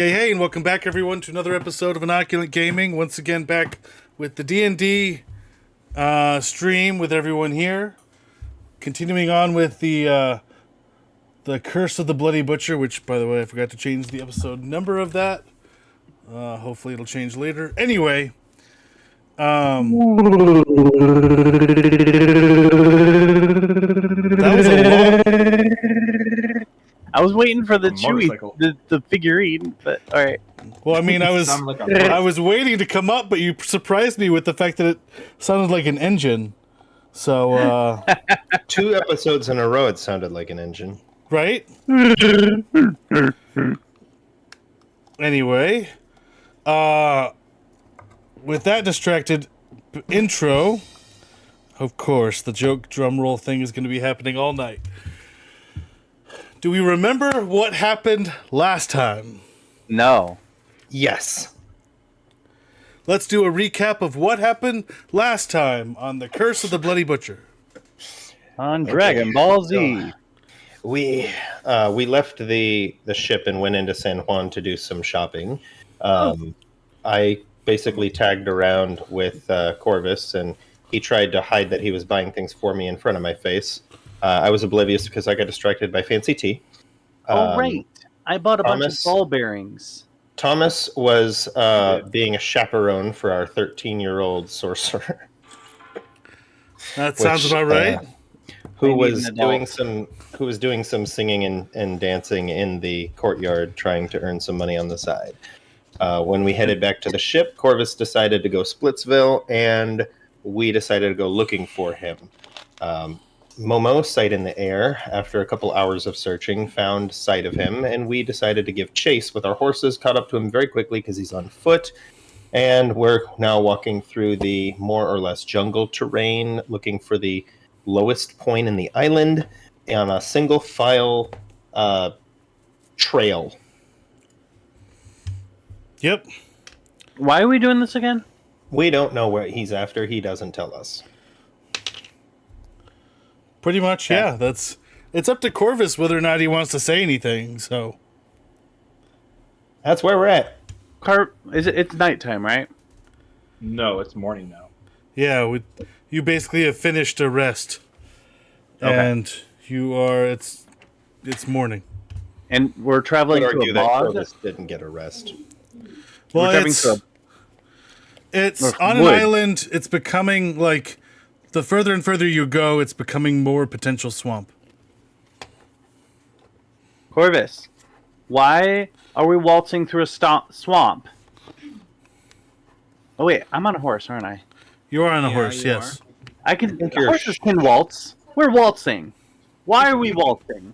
Hey, and welcome back, everyone, to another episode of Inoculant Gaming. Once again, back with the D&D stream with everyone here. Continuing on with the Curse of the Bloody Butcher, which, by the way, I forgot to change the episode number of that. Hopefully it'll change later. Anyway, that was a long... I was waiting for the Chewy, the figurine, but all right. Well, I mean, I was waiting to come up, but you surprised me with the fact that it sounded like an engine. So, 2 episodes in a row, it sounded like an engine. Right? Anyway, with that distracted intro, of course, the joke drum roll thing is going to be happening all night. Do we remember what happened last time? No. Yes. Let's do a recap of what happened last time on The Curse of the Bloody Butcher. On Dragon Ball Z. We left the ship and went into San Juan to do some shopping. I basically tagged around with Corvus, and he tried to hide that he was buying things for me in front of my face. I was oblivious because I got distracted by fancy tea. Right. I bought a bunch of ball bearings. Thomas was being a chaperone for our 13-year-old sorcerer. That sounds about right. Who was doing some singing and dancing in the courtyard, trying to earn some money on the side. When we headed back to the ship, Corvus decided to go Splitsville, and we decided to go looking for him. Momo, sight in the air, after a couple hours of searching, found sight of him, and we decided to give chase with our horses, caught up to him very quickly because he's on foot, and we're now walking through the more or less jungle terrain, looking for the lowest point in the island on a single file trail. Yep. Why are we doing this again? We don't know what he's after. He doesn't tell us. Pretty much, yeah. It's up to Corvus whether or not he wants to say anything. So that's where we're at. It's nighttime, right? No, it's morning now. Yeah, you basically have finished a rest, and you are. It's morning, and we're traveling to a bog. Corvus didn't get a rest. Well, it's on an island. It's becoming like. The further and further you go, it's becoming more potential swamp. Corvus, why are we waltzing through a swamp? Oh wait, I'm on a horse, aren't I? You are on a horse, yes. Horses can waltz. We're waltzing. Why are we waltzing?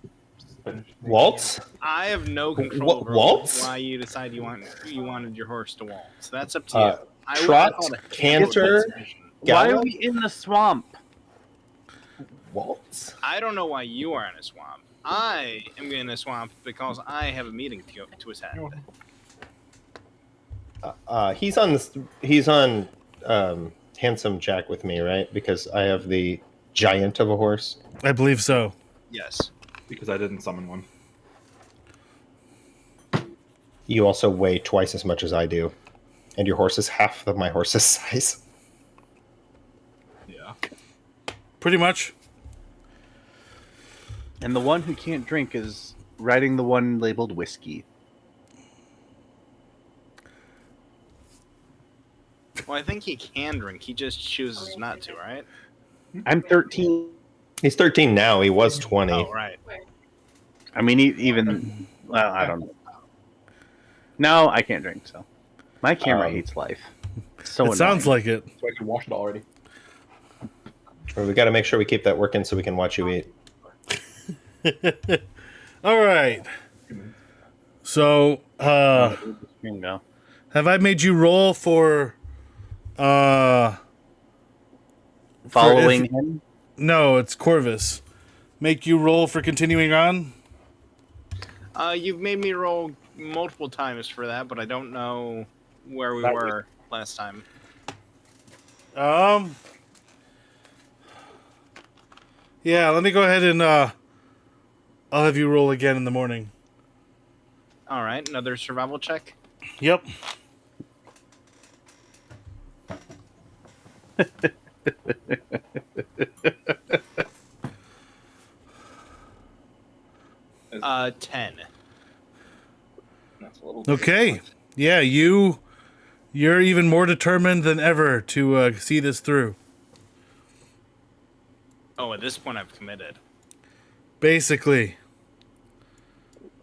Waltz? I have no control over why you decide you wanted your horse to waltz. That's up to you. Trot, canter. Why are we in the swamp? Waltz? I don't know why you are in a swamp. I am in a swamp because I have a meeting to attend. He's on Handsome Jack with me, right? Because I have the giant of a horse. I believe so. Yes. Because I didn't summon one. You also weigh twice as much as I do. And your horse is half of my horse's size. Pretty much. And the one who can't drink is riding the one labeled whiskey. Well, I think he can drink. He just chooses not to, right? I'm 13. He's 13 now. He was 20. Oh, right. I mean, well, I don't know. No, I can't drink, so. My camera hates life. It sounds like it. So I can wash it already. We got to make sure we keep that working so we can watch you eat. All right. So, have I made you roll for following him? No, it's Corvus. Make you roll for continuing on? You've made me roll multiple times for that, but I don't know where we were last time. Yeah, let me go ahead and I'll have you roll again in the morning. All right, another survival check. Yep. Is- 10. That's a little Okay. Yeah, you're even more determined than ever to see this through. Oh, at this point, I've committed. Basically.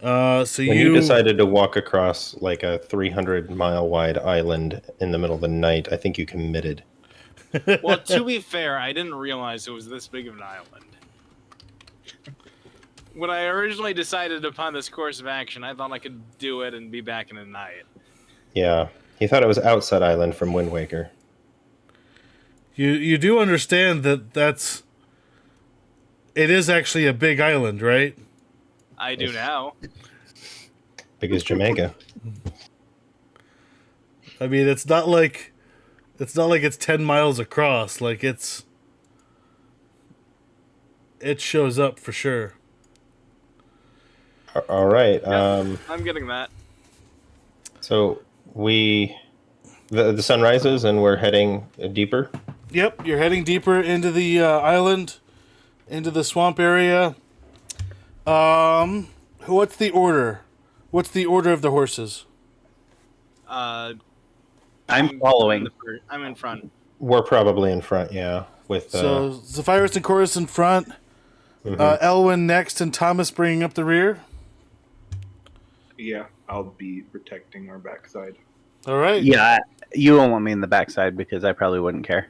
So When you decided to walk across like a 300-mile wide island in the middle of the night, I think you committed. Well, to be fair, I didn't realize it was this big of an island. When I originally decided upon this course of action, I thought I could do it and be back in a night. Yeah, he thought it was Outside Island from Wind Waker. You do understand that it is actually a big island, right? I do now. Big as Jamaica. I mean, it's not like it's 10 miles across. Like it shows up for sure. All right. Yep, I'm getting that. So the sun rises and we're heading deeper. Yep, you're heading deeper into the island, into the swamp area. What's the order? What's the order of the horses? I'm following. I'm in front. We're probably in front, yeah. With So Zephyrus and Chorus in front, mhm. Elwyn next, and Thomas bringing up the rear. Yeah, I'll be protecting our backside. All right. Yeah, you won't want me in the backside because I probably wouldn't care.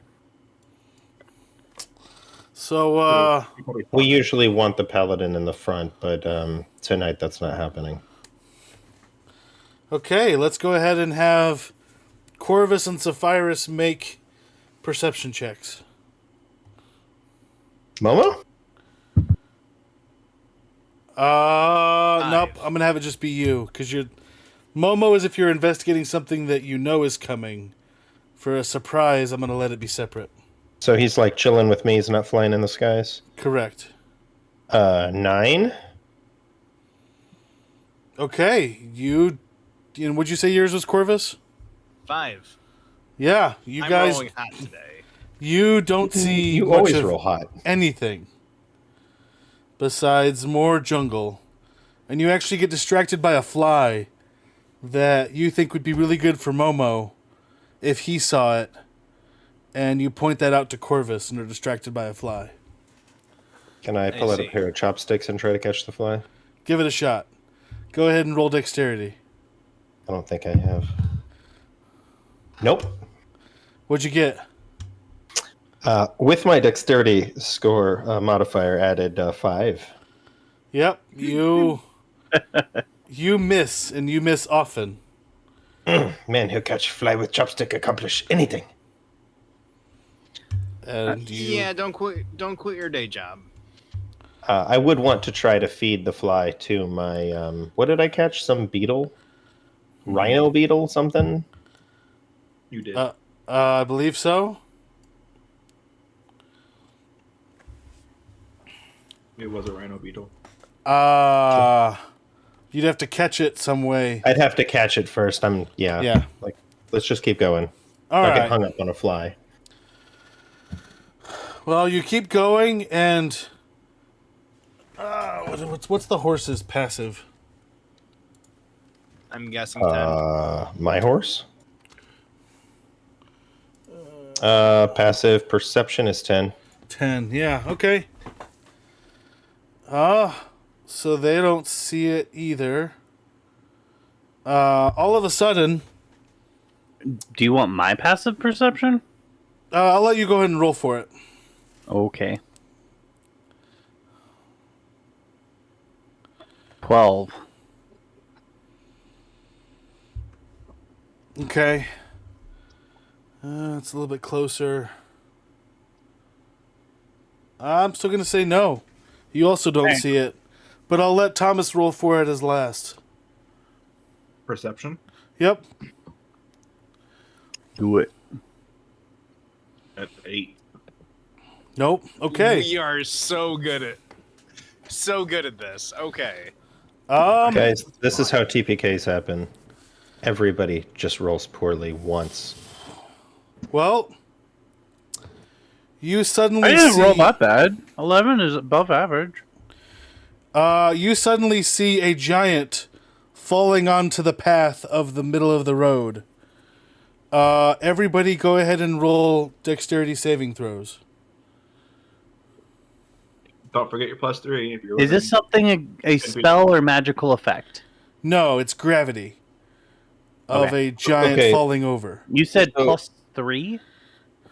So We usually want the paladin in the front, but tonight that's not happening. okay, let's go ahead and have Corvus and Zephyrus make perception checks. Momo? Nope. I'm gonna have it just be you because you're Momo is if you're investigating something that you know is coming. For a surprise, I'm gonna let it be separate. So he's like chilling with me. He's not flying in the skies. Correct. 9. Okay, and would you say yours was Corvus? 5. Yeah, you I'm guys. rolling hot today. You don't see You much always of roll hot. anything besides more jungle, and you actually get distracted by a fly that you think would be really good for Momo if he saw it, and you point that out to Corvus and are distracted by a fly. Can I pull out a see. pair of chopsticks and try to catch the fly? Give it a shot. Go ahead and roll dexterity. I don't think I have. Nope. What'd you get? With my dexterity score modifier added 5. Yep, you miss, and you miss often. Man who catch fly with chopstick accomplish anything. And you Yeah, don't quit your day job. I would want to try to feed the fly to my what did I catch? Some beetle? Rhino beetle something? You did. I believe so. It was a rhino beetle. You'd have to catch it some way. I'd have to catch it first. Yeah. Like let's just keep going. All I'll get right. hung up on a fly. Well, you keep going, and what's the horse's passive? I'm guessing 10. My horse? Passive perception is 10. 10. Yeah. Okay. So they don't see it either. All of a sudden, Do you want my passive perception? I'll let you go ahead and roll for it. Okay. 12. Okay. It's a little bit closer. I'm still going to say no. You also don't Okay. see it. But I'll let Thomas roll for it as last. Perception Yep. Do it. at 8. Nope. Okay. We are so good at this. Okay. Guys, this is how TPKs happen. Everybody just rolls poorly once. Well, you suddenly I didn't see, roll that bad. 11 is above average. you suddenly see a giant falling onto the path of the middle of the road. Everybody go ahead and roll dexterity saving throws. Don't forget your +3 if you're. Is this something a spell or magical effect? No, it's gravity of Okay. a giant Okay. falling over. You said So- +3?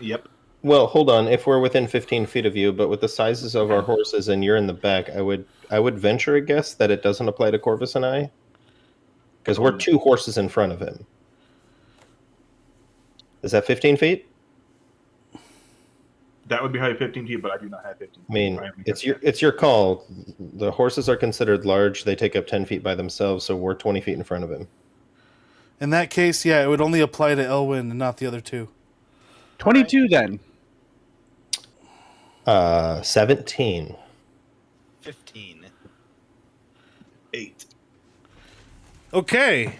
Yep. Well, hold on. If we're within 15 feet of you, but with the sizes of our horses and you're in the back, I would venture a guess that it doesn't apply to Corvus and I. Because we're 2 horses in front of him. Is that 15 feet? That would be how 15 feet, but I do not have 15. I mean, Right? it's your call. The horses are considered large. They take up 10 feet by themselves, so we're 20 feet in front of him. In that case, yeah, it would only apply to Elwyn and not the other two. 22 then. 17. 15. 8. Okay.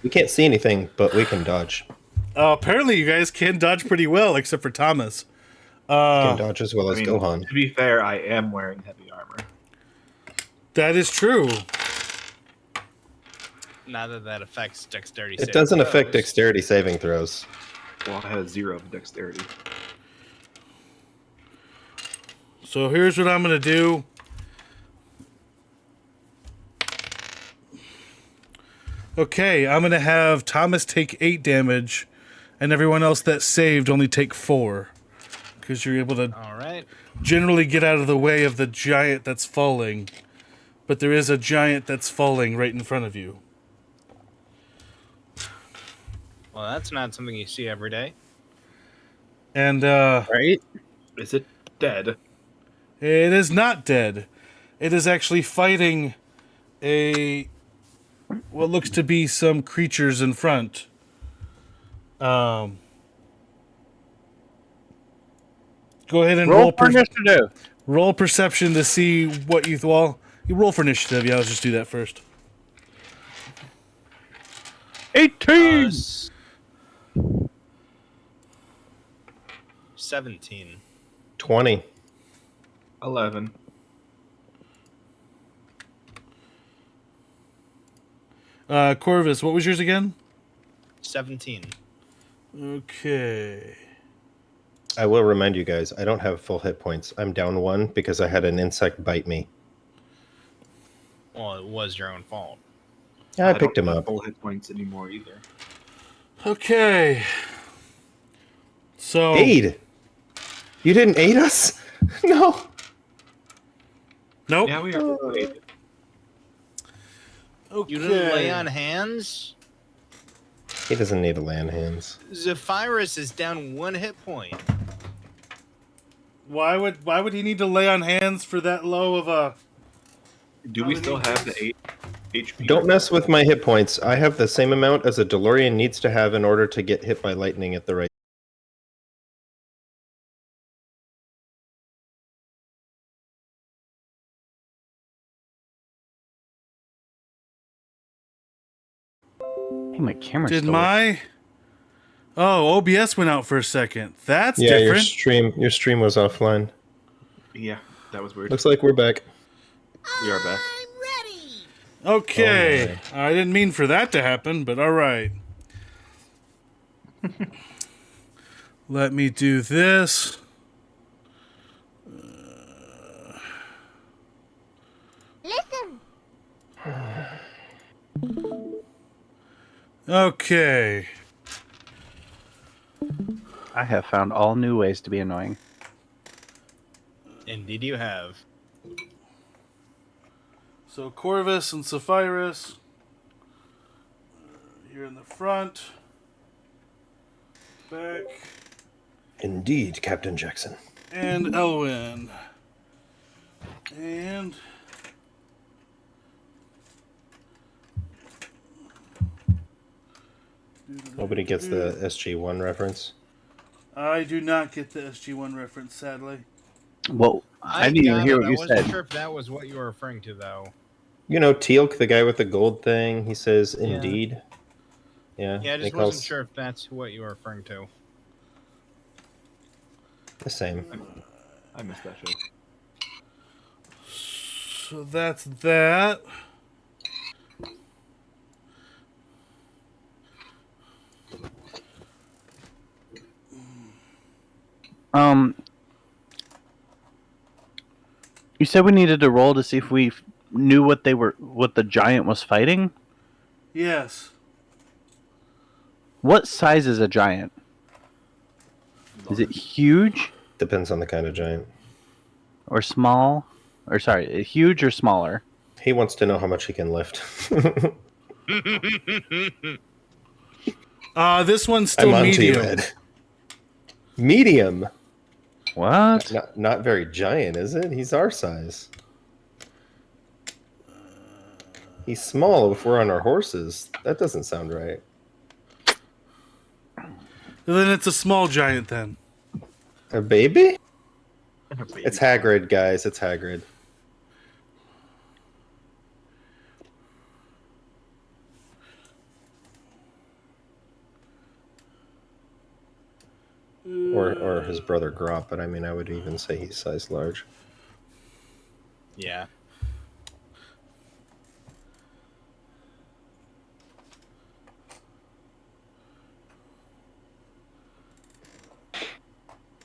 We can't see anything, but we can dodge. Apparently, you guys can dodge pretty well, except for Thomas. We can dodge as well as I mean, Gohan. to be fair, I am wearing heavy armor. That is true. Not that affects dexterity. It saving doesn't affect throws. dexterity saving throws. Well, I had 0 dexterity. So here's what I'm going to do. Okay, I'm going to have Thomas take 8 damage, and everyone else that saved only take 4. Because you're able to All right. generally get out of the way of the giant that's falling. But there is a giant that's falling right in front of you. Well, that's not something you see every day. And Right? Is it dead? it is not dead. It is actually fighting what looks to be some creatures in front. Go ahead and Roll for initiative. roll perception to see what you you roll for initiative. Yeah, let's just do that first. 18! 17. 20. 11. Corvus, what was yours again? 17. Okay. I will remind you guys, I don't have full hit points. I'm down 1 because I had an insect bite me. Well, it was your own fault. Yeah, I picked don't him have up. full hit points anymore either. Okay. So Aid! You didn't aid us? No. Nope. Yeah, we are. Wait. Okay. You didn't lay on hands? He doesn't need to land hands. Zephyrus is down 1 hit point. Why would he need to lay on hands for that low of a? Do we still have the 8 HP? Don't mess with my hit points. I have the same amount as a DeLorean needs to have in order to get hit by lightning at the right. Hey, my camera's Did still my? Oh, OBS went out for a second. That's Yeah, different. your stream was offline. Yeah, that was weird. Looks like we're back. We are back. Okay. I didn't mean for that to happen, but all right. Let me do this. Okay. I have found all new ways to be annoying. Indeed, you have. So Corvus and Zephyrus, you're in the front. Back. Indeed, Captain Jackson. And Elwyn. And Nobody gets the SG-1 reference. I do not get the SG-1 reference, sadly. Well, I didn't even got hear it. what you I wasn't said. sure if that was what you were referring to, though. You know, Teal'c, the guy with the gold thing, he says, indeed. Yeah, Yeah, I he just calls wasn't sure if that's what you were referring to. the same. I missed that show. So that's that. You said we needed to roll to see if we knew what the giant was fighting. Yes. What size is a giant? Is it huge Depends on the kind of giant. or small? Or sorry, huge or smaller? He wants to know how much he can lift. This one's still I'm on to you, medium. Ed. Medium? What? Not very giant, is it? He's our size. He's small if we're on our horses. That doesn't sound right. Then it's a small giant then. A baby? It's Hagrid, guys. It's Hagrid. Or his brother Grop, but I mean, I would even say he's size large. Yeah.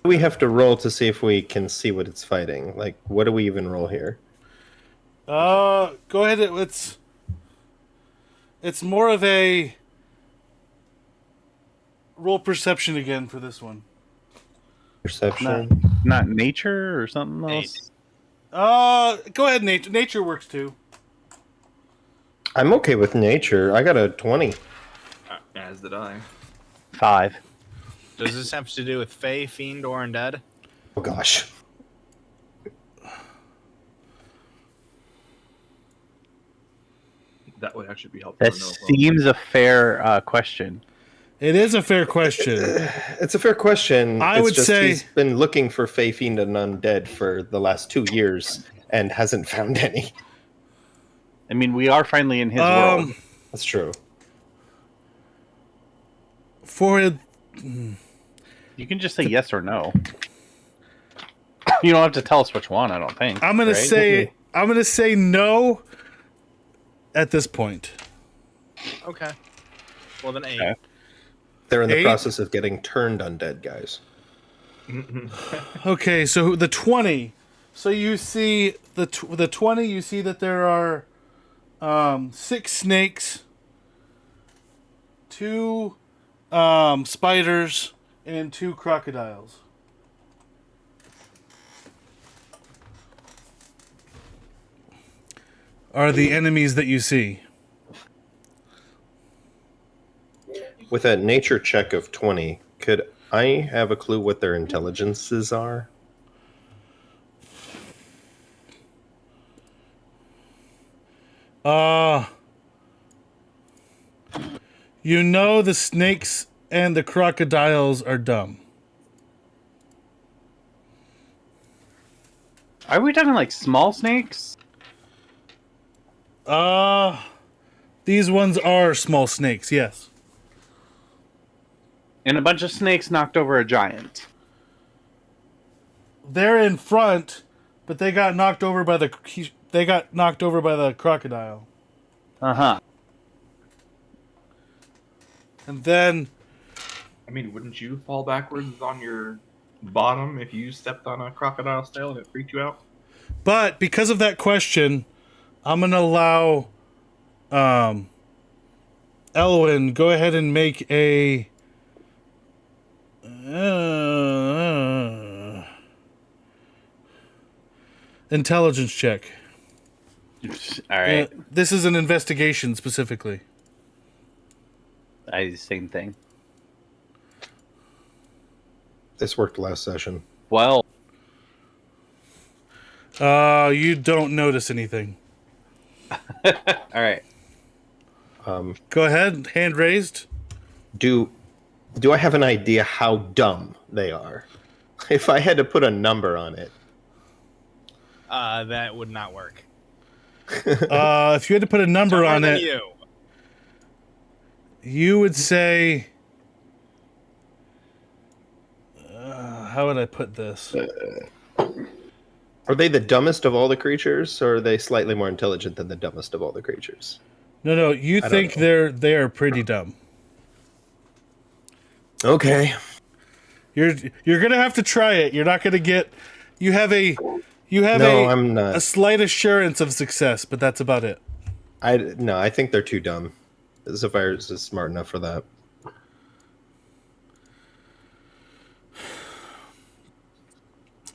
We have to roll to see if we can see what it's fighting. Like, what do we even roll here? Go ahead. It's more of a roll perception again for this one. Perception. Not nature or something else? Go ahead. Nature works too. I'm okay with nature. I got a 20. As did I. 5. Does this have to do with Fae, Fiend, or Undead? Oh gosh. That would actually be helpful That to know. as well. seems a fair question. It is a fair question. It's a fair question. I It's would just say- he's been looking for Fae, Fiend, and Undead for the last 2 years and hasn't found any. I mean, we are finally in his world. That's true. For You can just say yes or no. You don't have to tell us which one, I don't think. I'm gonna say no at this point. Okay. Well, then 8. Okay. They're in the 8? process of getting turned undead, guys. Okay, so the 20. So you see the 20. You see that there are 6 snakes, 2 spiders, and 2 crocodiles. Are the enemies that you see? With a nature check of 20, could I have a clue what their intelligences are? You know the snakes and the crocodiles are dumb. Are we talking like small snakes? These ones are small snakes, yes. And a bunch of snakes knocked over a giant. They're in front, but they got knocked over by the crocodile. Uh-huh. And then I mean, wouldn't you fall backwards on your bottom if you stepped on a crocodile's tail and it freaked you out? but because of that question, I'm going to allow Elwyn go ahead and make a intelligence check. All right. This is an investigation specifically. Same thing. This worked last session. Well, You don't notice anything. all right. Go ahead, hand raised. Do I have an idea how dumb they are? If I had to put a number on it. That would not work. If you had to put a number Dumber on than it, you. you would say. How would I put this? Are they the dumbest of all the creatures, or are they slightly more intelligent than the dumbest of all the creatures? No. You I don't think know. they are pretty dumb. Okay. You're gonna have to try it. You're not gonna get. You have No, I'm not. a slight assurance of success, but that's about it. I think they're too dumb. Zephyrus is smart enough for that.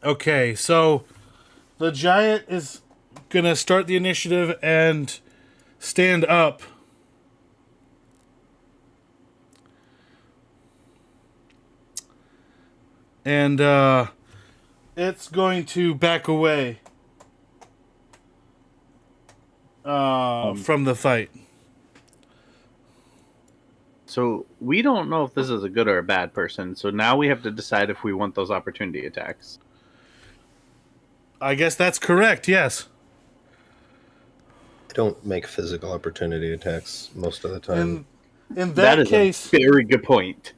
Okay, so the giant is gonna start the initiative and stand up. And it's going to back away from the fight. So we don't know if this is a good or a bad person. So now we have to decide if we want those opportunity attacks. I guess that's correct, yes. I don't make physical opportunity attacks most of the time. In That that is case, a very good point.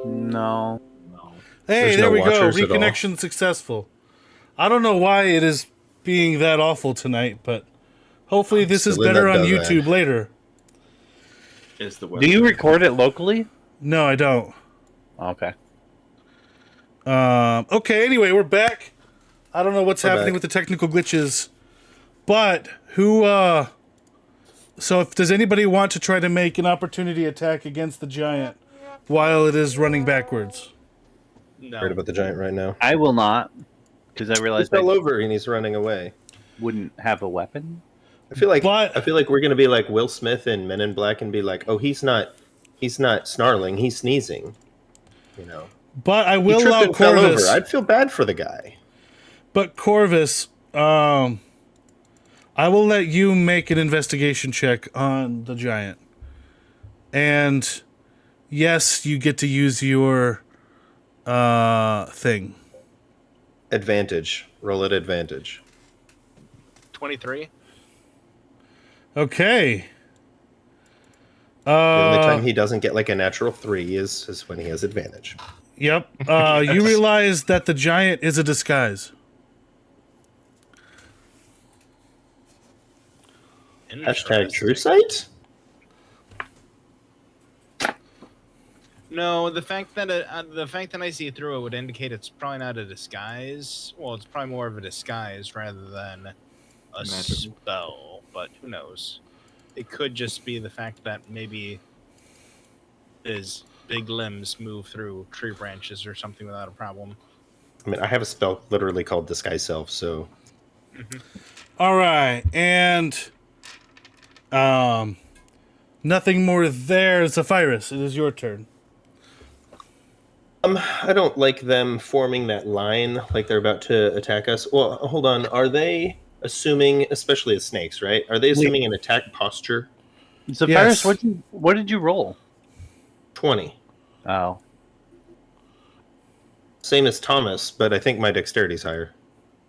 No. hey, There's there no we go. watchers at all. Reconnection successful. I don't know why it is being that awful tonight, but hopefully this is Still in better that on dumb YouTube later. Is the Do you record it locally? No, I don't. Okay. Okay, anyway, we're back. I don't know what's We're happening back. with the technical glitches, but so does anybody want to try to make an opportunity attack against the giant while it is running backwards? No. Worried about the giant right now. I will not, because I He realized fell I over and he's running away. wouldn't have a weapon. I feel like But- we're gonna be like Will Smith in Men in Black and be like, oh, he's not snarling, he's sneezing. You know, But I he will tripped allow and fell over. Corvus. I'd feel bad for the guy. But Corvus, I will let you make an investigation check on the giant. And yes, you get to use your thing. Advantage. Roll at advantage. 23. Okay. The only time he doesn't get like a natural 3 is when he has advantage. Yep. You realize that the giant is a disguise. Hashtag true sight? No, the fact that I see through it would indicate it's probably not a disguise. Well, it's probably more of a disguise rather than a Magic. spell. But who knows? It could just be the fact that maybe his big limbs move through tree branches or something without a problem. I mean, I have a spell literally called Disguise Self, so All right, and nothing more there. Zephyrus, it is your turn. I don't like them forming that line like they're about to attack us. Well, hold on. Are they assuming, especially as snakes, right? Are they assuming an attack posture? Zephyrus, Yes. what did you roll? 20. Oh. Same as Thomas, but I think my dexterity's higher.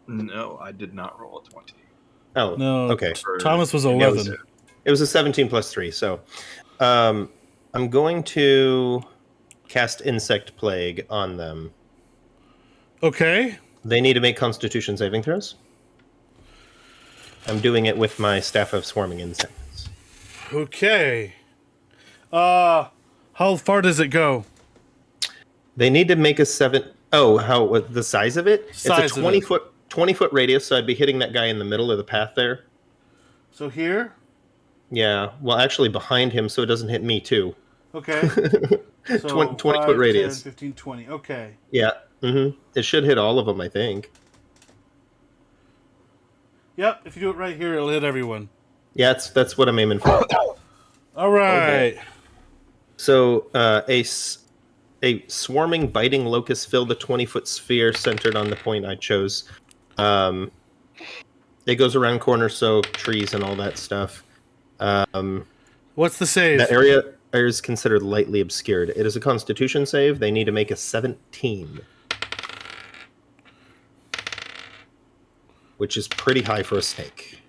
No, I did not roll a 20. Oh, No, okay. Thomas was It 11. was a 17 plus 3. So I'm going to cast Insect Plague on them. Okay. They need to make Constitution saving throws. I'm doing it with my Staff of Swarming Insects. Okay. How far does it go? They need to make a 7. Oh, how what, the size of it? Size it's a of it. 20-foot radius, so I'd be hitting that guy in the middle of the path there. So here? Yeah, well, actually behind him, so it doesn't hit me too. Okay. So 20-foot radius. 10, 15, 20. Okay. Yeah, it should hit all of them, I think. Yep, if you do it right here, it'll hit everyone. Yeah, that's what I'm aiming for. All right. So a swarming, biting locust filled a 20-foot sphere centered on the point I chose. It goes around corners, so trees and all that stuff. What's the save? That area, is considered lightly obscured. It is a Constitution save. They need to make a 17, which is pretty high for a snake.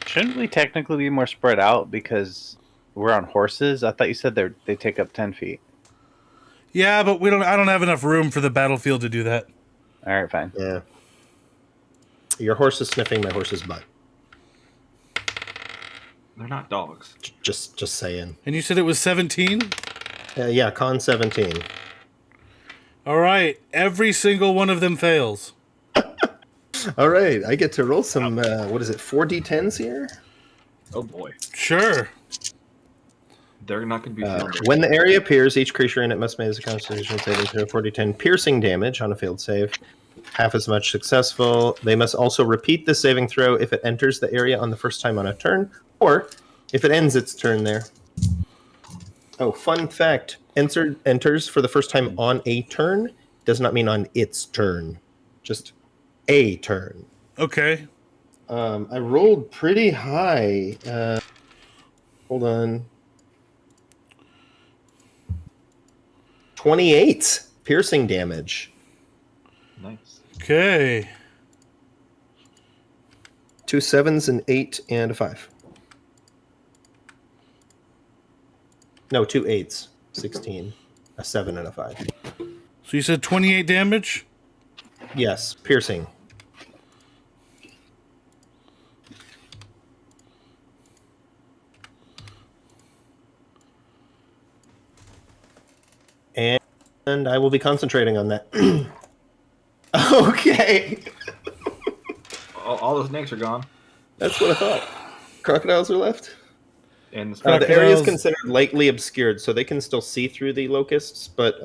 Shouldn't we technically be more spread out because we're on horses? I thought you said they take up 10 feet. Yeah, but I don't have enough room for the battlefield to do that. All right, fine. Yeah. Your horse is sniffing my horse's butt. They're not dogs. Just saying. And you said it was 17? Yeah, con 17. All right. Every single one of them fails. All right, I get to roll some, 4d10s here? Oh boy. Sure. They're not going to be feeling it. When the area appears, each creature in it must make a Constitution saving throw 4d10 piercing damage on a failed save. Half as much successful. They must also repeat the saving throw if it enters the area on the first time on a turn, or if it ends its turn there. Oh, fun fact. Enters for the first time on a turn does not mean on its turn. Just a turn. Okay. I rolled pretty high. Hold on. 28 piercing damage. Nice. Okay. 2 7s, an 8, and a 5. No, 2 8s. 16. A 7 and a 5. So you said 28 damage? Yes, piercing. And I will be concentrating on that. Okay. All the snakes are gone. That's what I thought. Crocodiles are left? And The area is Crocodiles- considered lightly obscured, so they can still see through the locusts, but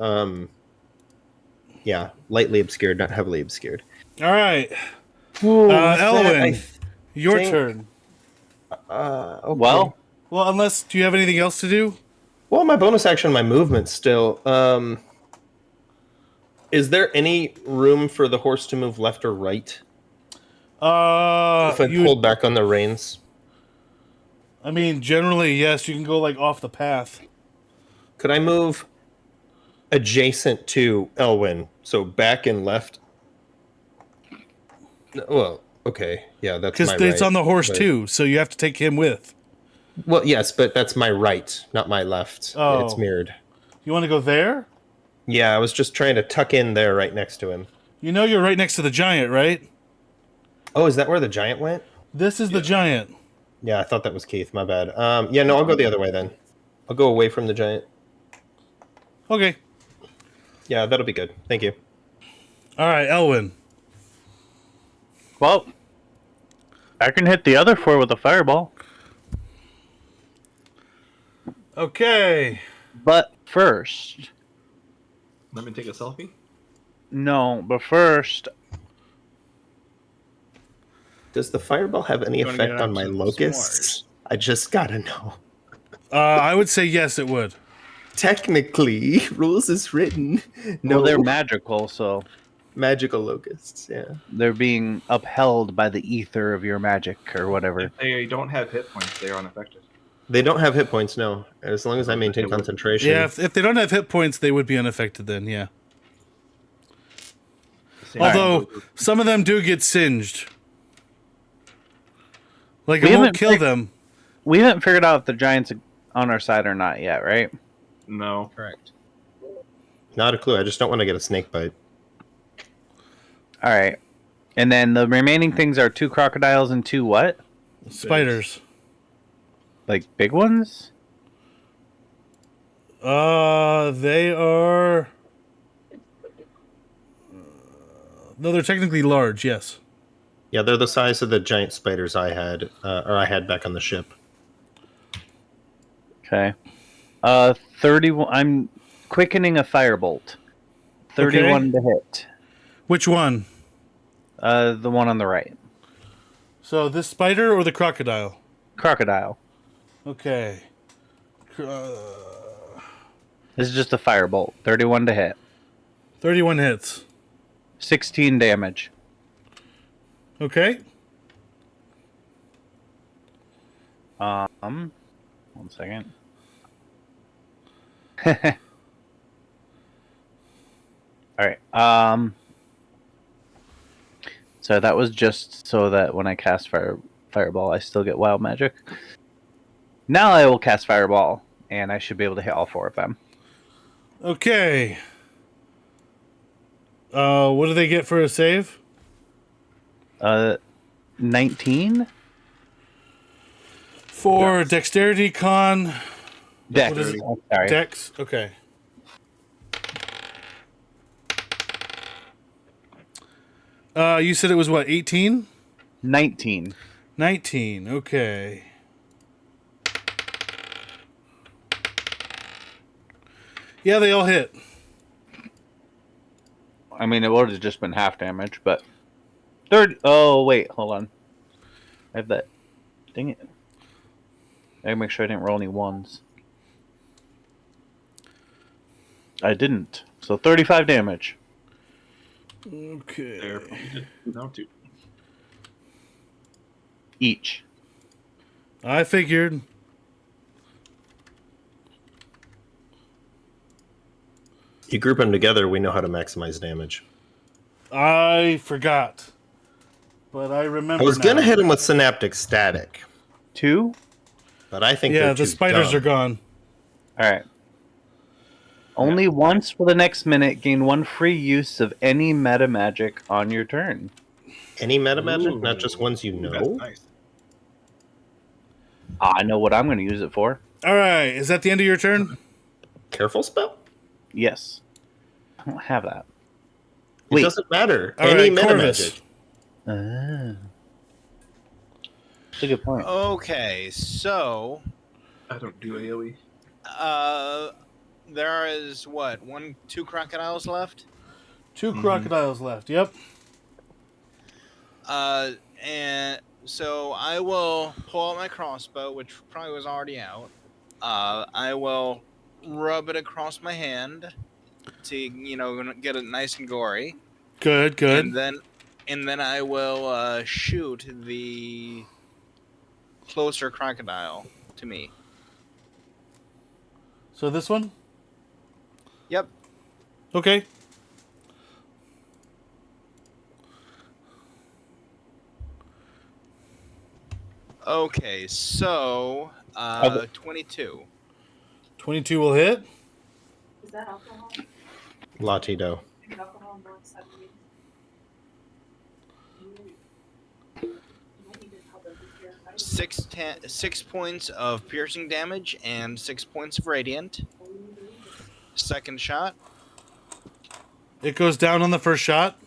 yeah, lightly obscured, not heavily obscured. All right. Elwin, Elwin, your think- turn. okay. Well, Well, unless, do you have anything else to do? Well, my bonus action, my movement still. Is there any room for the horse to move left or right? If I pulled back on the reins? I mean, generally, yes, you can go like off the path. Could I move adjacent to Elwin? So back and left? Well, okay. Yeah, that's Because my it's right, on the horse but- too, so you have to take him with. Well, yes, but that's my right, not my left. Oh. It's mirrored. You want to go there? Yeah, I was just trying to tuck in there right next to him. You know you're right next to the giant, right? Oh, is that where the giant went? This is the giant. Yeah, I thought that was Keith. My bad. Yeah, no, I'll go the other way then. I'll go away from the giant. Okay. Yeah, that'll be good. Thank you. All right, Elwin. well, I can hit the other 4 with a fireball. Okay. But first, let me take a selfie. but first, Does the fireball have any You wanna effect get on my some locusts? I just gotta know. I would say yes, it would. Technically, rules is written. No, well, they're magical, so magical locusts. Yeah. they're being upheld by the ether of your magic or whatever. If they don't have hit points, they are unaffected. They don't have hit points. No, as long as I maintain concentration. Yeah, if they don't have hit points, they would be unaffected then, yeah. Same Although, thing. some of them do get singed. Like, We it won't haven't kill picked- them. We haven't figured out if the giant's on our side or not yet, right? No. Correct. Not a clue. I just don't want to get a snake bite. All right. And then the remaining things are 2 crocodiles and 2 what? Spiders. Like big ones? They are... No, they're technically large, yes. Yeah, they're the size of the giant spiders I had, or I had back on the ship. Okay. 31. I'm quickening a firebolt. 31 to hit. Which one? The one on the right. So, this spider or the crocodile? Crocodile. Okay. This is just a firebolt. 31 to hit. 31 hits. 16 damage. Okay. 1 second. All right. So that was just so that when I cast fireball, I still get wild magic. Now I will cast fireball, and I should be able to hit all 4 of them. Okay. What do they get for a save? 19. For dexterity, con, Dex. What is it? Oh, sorry. dex. Okay. You said it was what, 18? 19. 19. Okay. Yeah, they all hit. I mean, it would have just been half damage, but third. Oh wait, hold on. I have that. Dang it! I gotta make sure I didn't roll any ones. I didn't. So 35 damage. Okay. There, no, two. Each. I figured. You group them together, we know how to maximize damage. I forgot. But I remember I was now. gonna hit him with synaptic static, 2. but I think Yeah, they're the too spiders dumb. are gone. All right. Only once for the next minute, gain 1 free use of any meta magic on your turn. Any meta magic, Ooh. not just ones you Ooh, know. that's nice. I know what I'm going to use it for. All right. Is that the end of your turn? Careful spell. Yes. I don't have that. It Wait. doesn't matter. All Any right, meta Corvus. magic. That's a good point. Okay, so I don't do AoE. there is what, 2 crocodiles left. 2 crocodiles left. Yep. And so I will pull out my crossbow, which probably was already out. I will rub it across my hand to get it nice and gory. Good. And then I will shoot the closer crocodile to me. So this one? Yep. Okay. Okay, so 22. 22 will hit. Is that alcohol? Latido. Alcohol more accepted. 6 points of piercing damage and 6 points of radiant. Second shot. It goes down on the first shot.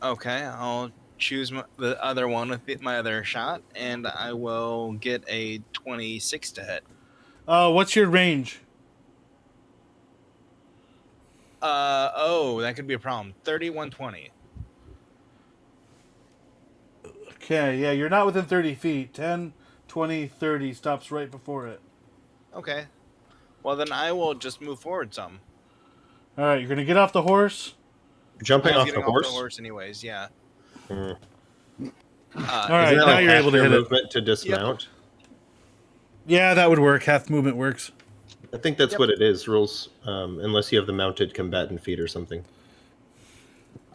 Okay, I'll choose the other one with my other shot, and I will get a 26 to hit. What's your range? That could be a problem. 3120. Okay, yeah, you're not within 30 feet. 10, 20, 30 stops right before it. Okay. Well, then I will just move forward some. All right, you're going to get off the horse. Jumping I was off the getting horse. off the horse anyways, yeah. All right, Isn't that now like you're half able to your hit it. movement to dismount. Yeah, that would work. Half movement works. I think that's Yep. what it is. Rules, unless you have the mounted combatant feat or something.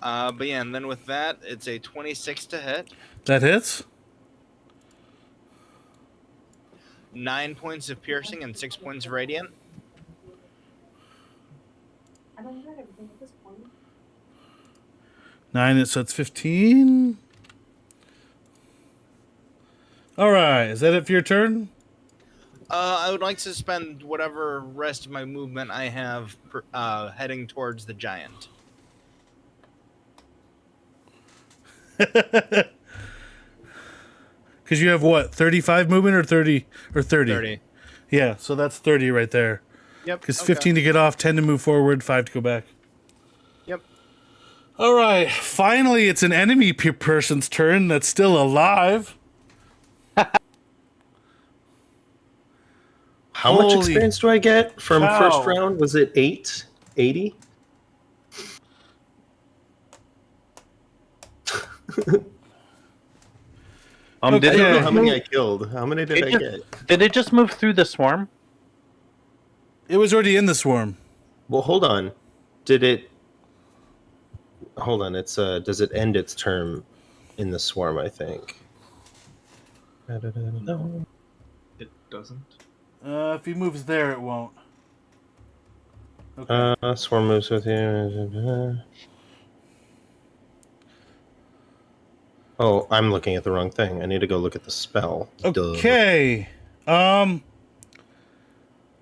But yeah, and then with that, it's a 26 to hit. That hits. 9 points of piercing and 6 points of radiant. I don't know everything at this point. 9, so it's 15. All right, is that it for your turn? I would like to spend whatever rest of my movement I have heading towards the giant. Because you have what, 35 movement or 30 or 30? 30. Yeah, so that's 30 right there. Yep. Because okay. 15 to get off, 10 to move forward, 5 to go back. Yep. All right, finally, it's an enemy person's turn that's still alive. How much Holy experience do I get from cow. first round? Was it 880? Did Okay. I don't know it how many I killed. How many did I It get? did it just move through the swarm? It was already in the swarm. Well, hold on. Did it? Hold on. It's does it end its term in the swarm? I think. No, it doesn't. If he moves there, it won't. Okay. Swarm moves with you. Oh, I'm looking at the wrong thing. I need to go look at the spell. Okay.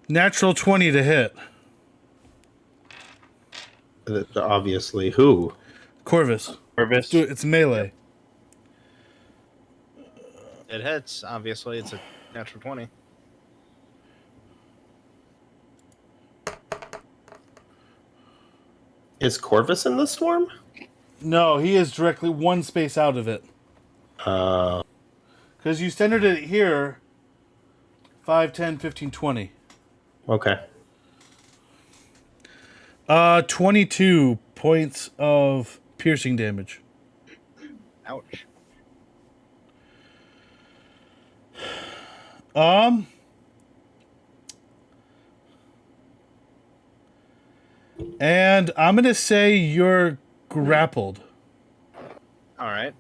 Natural 20 to hit. Obviously, who? Corvus. Corvus. Do it. It's melee. It hits. Obviously, it's a natural 20. Is Corvus in the swarm? No, he is directly one space out of it. Because you centered it here. 5, 10, 15, 20. Okay. 22 points of piercing damage. Ouch. And I'm going to say you're grappled. All right.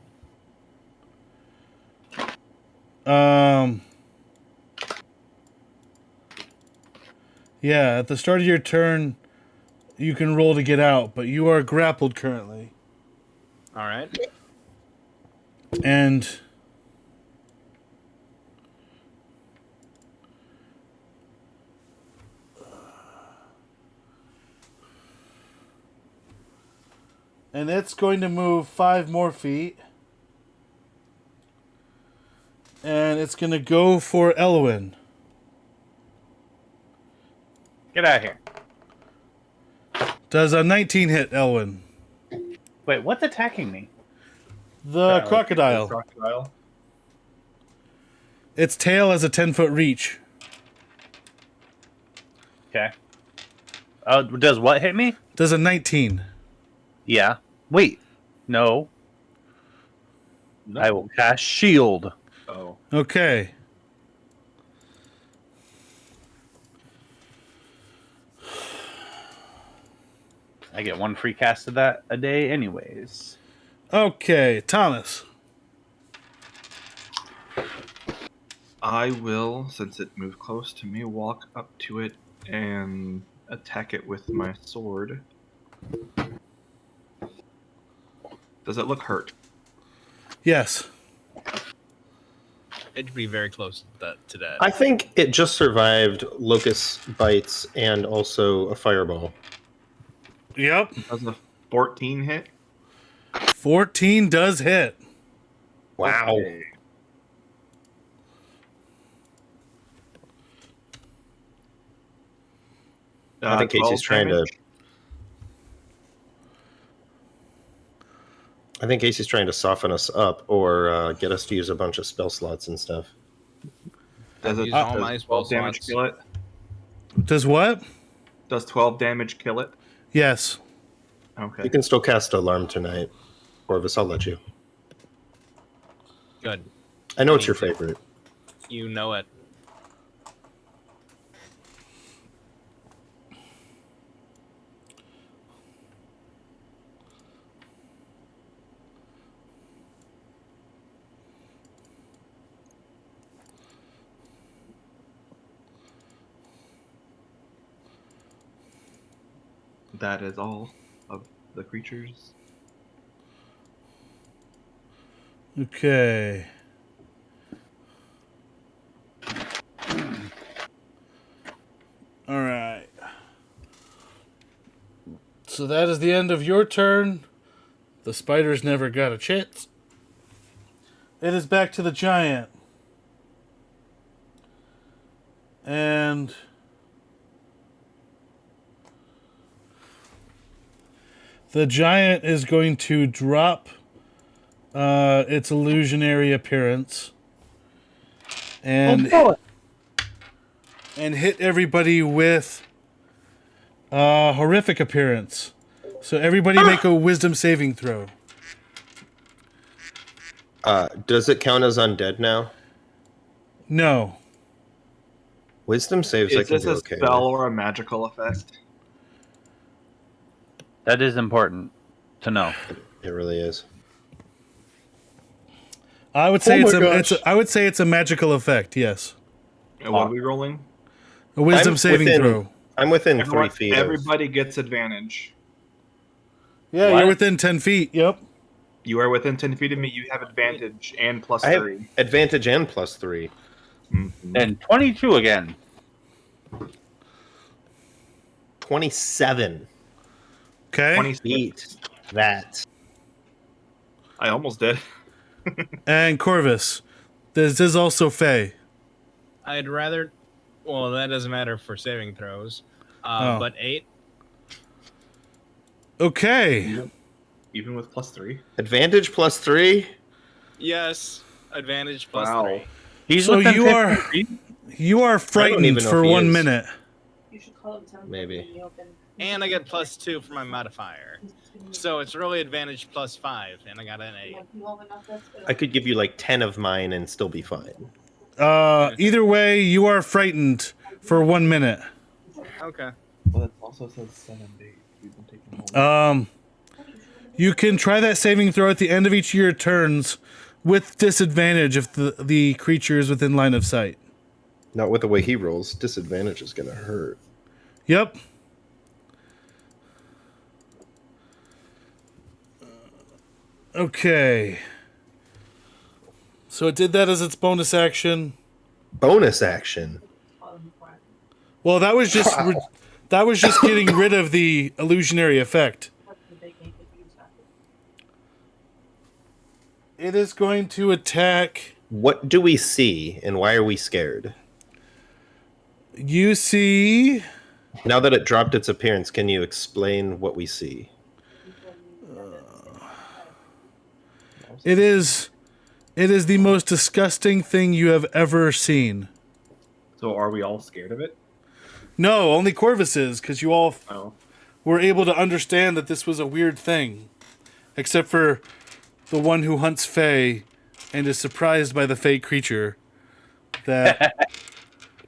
Yeah, at the start of your turn, you can roll to get out, but you are grappled currently. All right. And it's going to move 5 more feet. And it's going to go for Elwyn. Get out of here. Does a 19 hit Elwyn? Wait, what's attacking me? The crocodile. Crocodile. Its tail has a 10-foot reach. Okay. Does what hit me? Does a 19. Yeah. Wait. No. I will cast shield. Oh. Okay. I get 1 free cast of that a day anyways. Okay, Thomas. I will, since it moved close to me, walk up to it and attack it with my sword. Does it look hurt? Yes. It'd be very close to that. I think it just survived locust bites and also a fireball. Yep. Does a 14 hit? 14 does hit. Wow. Okay. I think Casey's 12 trying damage? to. I think Casey's trying to soften us up or get us to use a bunch of spell slots and stuff. Does it Use all my does spell 12 damage slots. kill it? Does what? Does 12 damage kill it? Yes. Okay. You can still cast Alarm tonight. Corvus, I'll let you. Good. I know it's your favorite. You know it. That is all of the creatures. Okay. All right. So that is the end of your turn. The spiders never got a chance. It is back to the giant. And the giant is going to drop its illusionary appearance and hit everybody with horrific appearance. So everybody make a wisdom saving throw. Does it count as undead now? No. Wisdom saves I Is can this do a okay spell with. or a magical effect? That is important to know. It really is. I would say Oh it's my a gosh. I would say it's a magical effect. Yes, And what are we rolling? a wisdom I'm saving within- throw. I'm within Everyone, 3 feet of... everybody gets advantage. Yeah, What? you're within 10 feet. Yep. You are within 10 feet of me. You have advantage and plus I have 3. advantage and +3. Mhm. And 22 again. 27. Okay. 26. Beat that. I almost did. And Corvus, this is also Fey. I'd rather. Well, that doesn't matter for saving throws. Oh. But 8. Okay. Even with plus 3. Advantage +3. Yes. Advantage plus Wow. 3. He's So within you 15 are- feet. You are frightened even know for if he 1 is. minute. You should call him Tom Maybe. when you open- And I get plus 2 for my modifier. So it's really advantage plus 5, and I got an 8. Like, you long enough, that's good. I could give you like 10 of mine and still be fine. Either way, you are frightened for 1 minute. Okay. Well, it also says 7 days. We've been taking You can try that saving throw at the end of each of your turns with disadvantage if the creature is within line of sight. Not with the way he rolls. Disadvantage is going to hurt. Yep. Okay. So it did that as its bonus action. Bonus action. Call him Juan. Well, that was just that was just getting rid of the illusionary effect. What did they make it use that? It is going to attack. What do we see and why are we scared? You see, Now that it dropped its appearance, can you explain what we see? it is the most disgusting thing you have ever seen. So are we all scared of it? No, only Corvus is, because you all Oh. were able to understand that this was a weird thing. Except for the one who hunts Fae and is surprised by the Fae creature that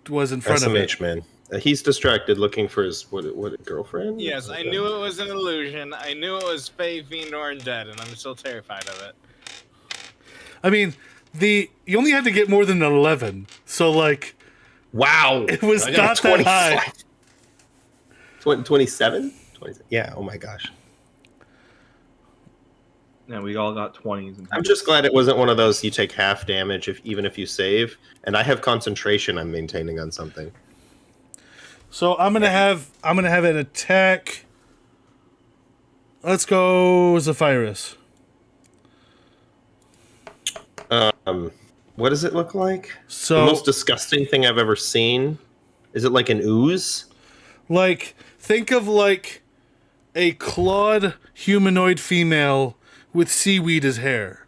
was in front of it. SMH, man. He's distracted looking for his, what girlfriend? Yes, I knew it was an illusion. I knew it was Fae, Fiend, or Undead, and I'm still terrified of it. I mean, you only had to get more than an 11, so like Wow. it was I got a not that high. 27? 20, yeah, oh my gosh. Yeah, we all got 20s. And I'm just glad it wasn't one of those you take half damage even if you save. And I have concentration I'm maintaining on something. So I'm gonna have an attack. Let's go Zephyrus. What does it look like? So The most disgusting thing I've ever seen. Is it like an ooze? like think of like a clawed humanoid female with seaweed as hair.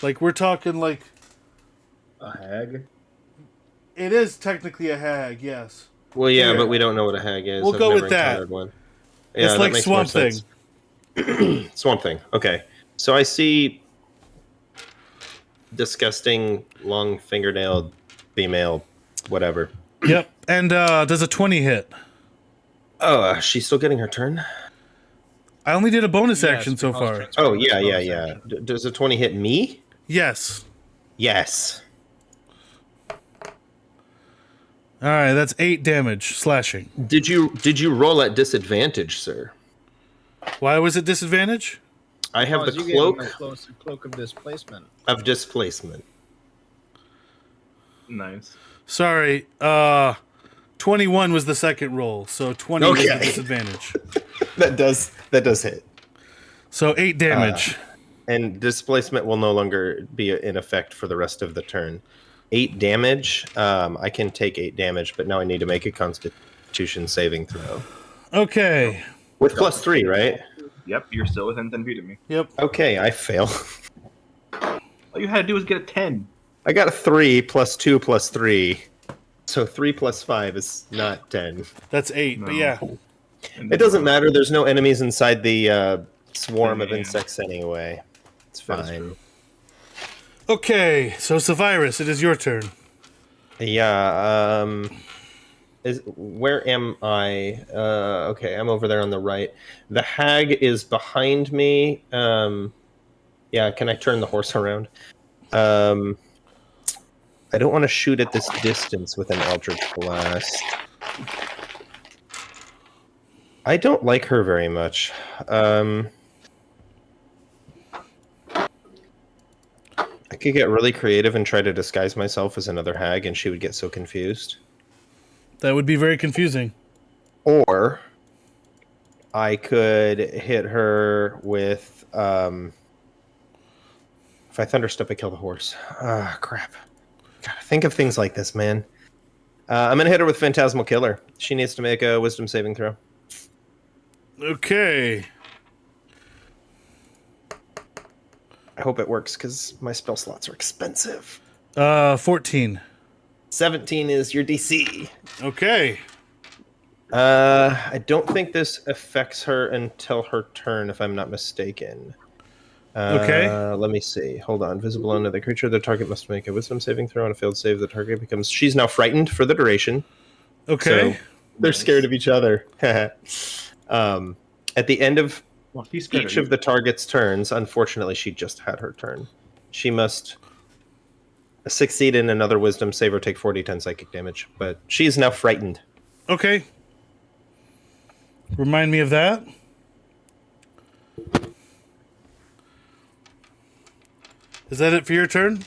Like we're talking like a hag. it is technically a hag, yes. Well, yeah, Here. but we don't know what a hag is. We'll I've go never with that. encountered one. It's that like makes more Swamp Thing. sense. Swamp Thing. Okay. So I see disgusting long fingernailed female whatever. Yep. And does a 20 hit? Oh, she's still getting her turn? I only did a bonus Yes, action so because far. transfer Oh, was yeah, yeah, bonus yeah. action. Does a 20 hit me? Yes. Yes. All right, that's 8 damage slashing. Did you roll at disadvantage, sir? Why was it disadvantage? I have the Because you gave him cloak a cloak of displacement. of displacement. Nice. Sorry. 21 was the second roll, so 20 was the Okay. disadvantage. That does hit. So 8 damage. And displacement will no longer be in effect for the rest of the turn. 8 damage. I can take 8 damage, but now I need to make a Constitution saving throw Okay. with +3, right? Yep, you're still within 10 feet of me. Yep. Okay, I fail. All you had to do was get a 10. I got a 3 + 2 + 3, so 3 + 5 is not 10. That's 8. But No. yeah. It doesn't matter. There's no enemies inside the swarm of Yeah. insects anyway. It's That is fine. true. Okay. So Zephyrus, it is your turn. Yeah. Where am I? Okay, I'm over there on the right. The hag is behind me. Yeah, can I turn the horse around? I don't want to shoot at this distance with an Eldritch Blast. I don't like her very much. I could get really creative and try to disguise myself as another hag, and she would get so confused. That would be very confusing. Or I could hit her with... if I Thunderstep, I kill the horse. Ah, crap. Gotta think of things like this, man. I'm going to hit her with Phantasmal Killer. She needs to make a Wisdom saving throw. Okay. I hope it works, because my spell slots are expensive. 14. 17 is your DC. Okay. I don't think this affects her until her turn, if I'm not mistaken. Okay. Let me see. Hold on. Visible on another creature. The target must make a Wisdom saving throw. On a failed save, the target becomes... She's now frightened for the duration. Okay. So they're scared of each other. At the end of Well, he's scared each of the target's turns, unfortunately, she just had her turn. She must succeed in another Wisdom save or take 4d10 psychic damage. But she is now frightened. Okay. Remind me of that. Is that it for your turn?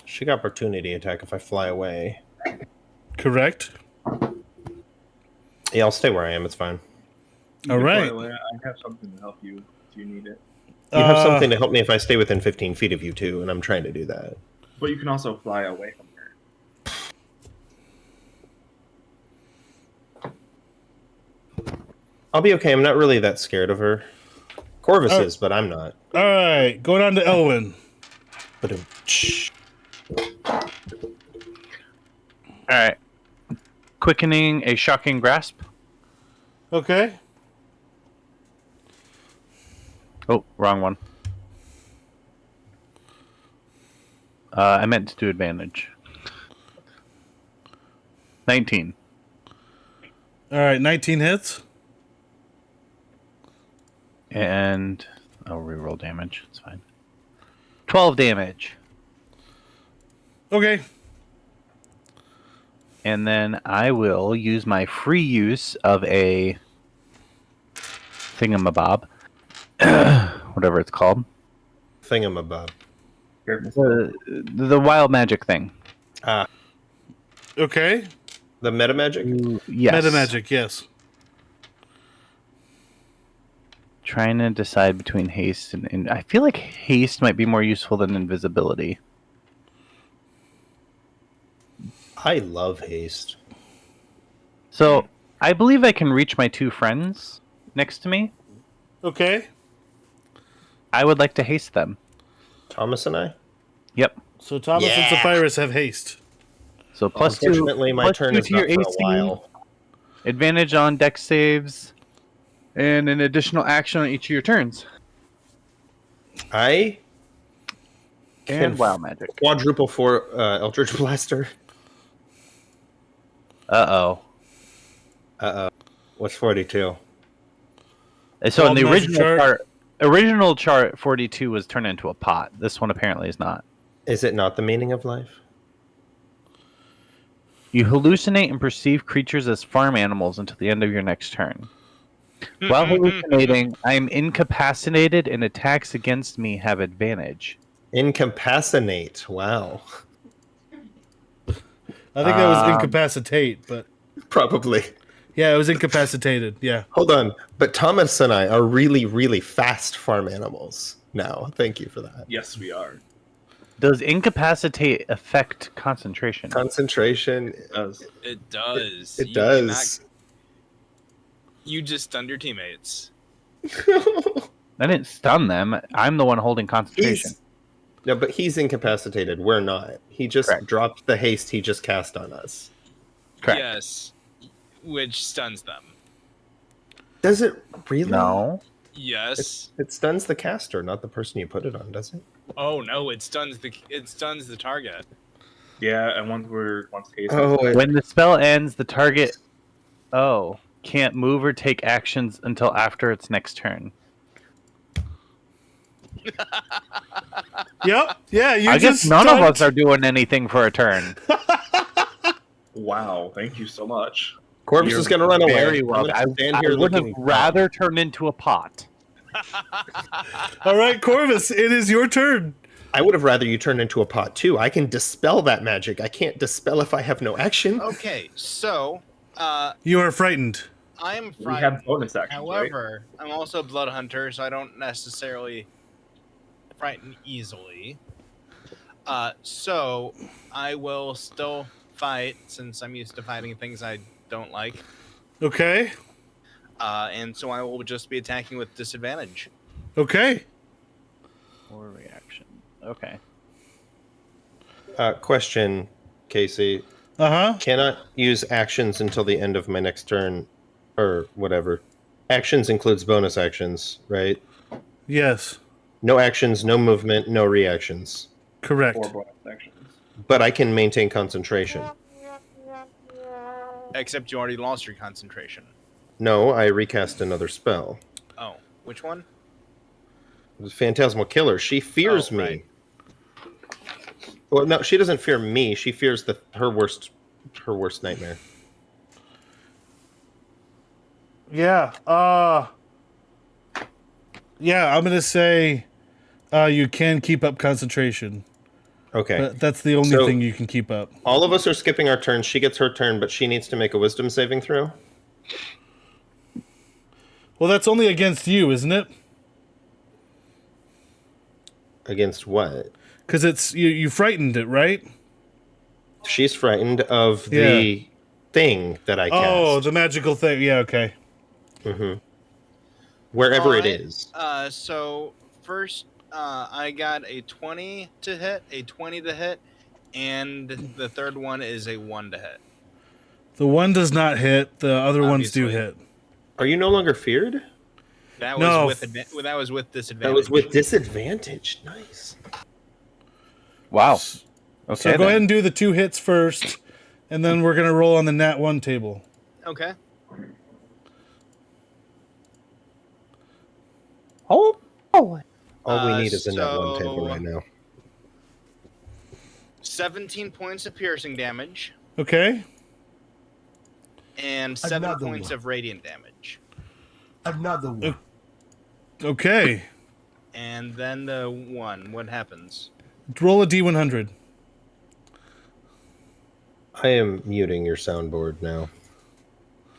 She got opportunity attack if I fly away. Correct. Yeah, I'll stay where I am. It's fine. All right. I have something to help you if you need it. You have something to help me if I stay within 15 feet of you, too, and I'm trying to do that. But you can also fly away from her. I'll be okay. I'm not really that scared of her. Corvus is, but I'm not. All right. Going on to Elwyn. But All right. Quickening a shocking grasp. Okay. Oh, wrong one. I meant to do advantage. 19. All right. 19 hits. And I'll reroll damage. It's fine. 12 damage. Okay. And then I will use my free use of a thingamabob. Whatever it's called. Thingamabob. The wild magic thing. Okay. The meta magic? Yes. Meta magic, yes. Trying to decide between haste and I feel like haste might be more useful than invisibility. I love haste. So I believe I can reach my two friends next to me. Okay. I would like to haste them. Thomas and I? Yep. So Thomas and Sapphirus have haste. So plus two. Unfortunately, my plus turn two is to not your for a AC. while. Advantage on dex saves. And an additional action on each of your turns. I And can wild magic. quadruple for Eldritch Blaster. Uh-oh. What's 42? So in Wild the magic original chart, 42 was turned into a pot. This one apparently is not. Is it not the meaning of life? You hallucinate and perceive creatures as farm animals until the end of your next turn. While hallucinating, I am incapacitated and attacks against me have advantage. Incapacitate. Wow. I think that was incapacitate, but Probably. yeah, it was incapacitated. Yeah. Hold on. But Thomas and I are really, really fast farm animals now. Thank you for that. Yes, we are. Does incapacitate affect concentration? Concentration. It does. It does. It You does. cannot- You just stunned your teammates. I didn't stun them. I'm the one holding concentration. No, but he's incapacitated. We're not. He just Correct. dropped the haste he just cast on us. Correct. Yes. Which stuns them. Does it really? No. Yes. It stuns the caster, not the person you put it on, does it? Oh no, it stuns the target. Yeah, and once Casey. When the spell ends, the target can't move or take actions until after its next turn. Yep. Yeah, you I just guess none of us stunned- are doing anything for a turn. Wow, thank you so much. Corvus You're is going to run away. Very I'm well. gonna I stand here would have looking rather turned into a pot. All right, Corvus, it is your turn. I would have rather you turned into a pot too. I can dispel that magic. I can't dispel if I have no action. Okay, so You are frightened. I'm We frightened. have bonus actions, right? However, I'm also a blood hunter, so I don't necessarily frighten easily. So I will still fight since I'm used to fighting things I don't like. Okay. And so I will just be attacking with disadvantage. Okay. Or reaction. Okay. Question, Casey. Uh-huh. Cannot use actions until the end of my next turn, or whatever. Actions includes bonus actions, right? Yes. No actions, no movement, no reactions. Correct. 4 bonus actions. But I can maintain concentration. Except you already lost your concentration. No, I recast another spell. Oh, which one? Phantasmal Killer. She fears Oh, me. right. Well, no, she doesn't fear me. She fears her worst nightmare. Yeah. Yeah, I'm going to say you can keep up concentration. Okay. But that's the only So- thing you can keep up. All of us are skipping our turn. She gets her turn, but she needs to make a wisdom saving throw. Well, that's only against you, isn't it? Against what? Because it's you frightened it, right? She's frightened of the thing that I cast. Oh, the magical thing. Yeah, okay. Wherever it Alright. is. So first, I got a 20 to hit, a 20 to hit, and the third one is a 1 to hit. The one does not hit. The other ones do Obviously. hit. Are you no longer feared? That was No. that was with disadvantage. That was with disadvantage. Nice. Wow. Okay. So go then. ahead and do the 2 hits first, and then we're going to roll on the nat 1 table. Okay. Oh. All we need is a net one so- table right now. 17 points of piercing damage Okay? and 7 Another points one. of radiant damage. Another one. Okay. And then the 1. What happens? Roll a D100. I am muting your soundboard now.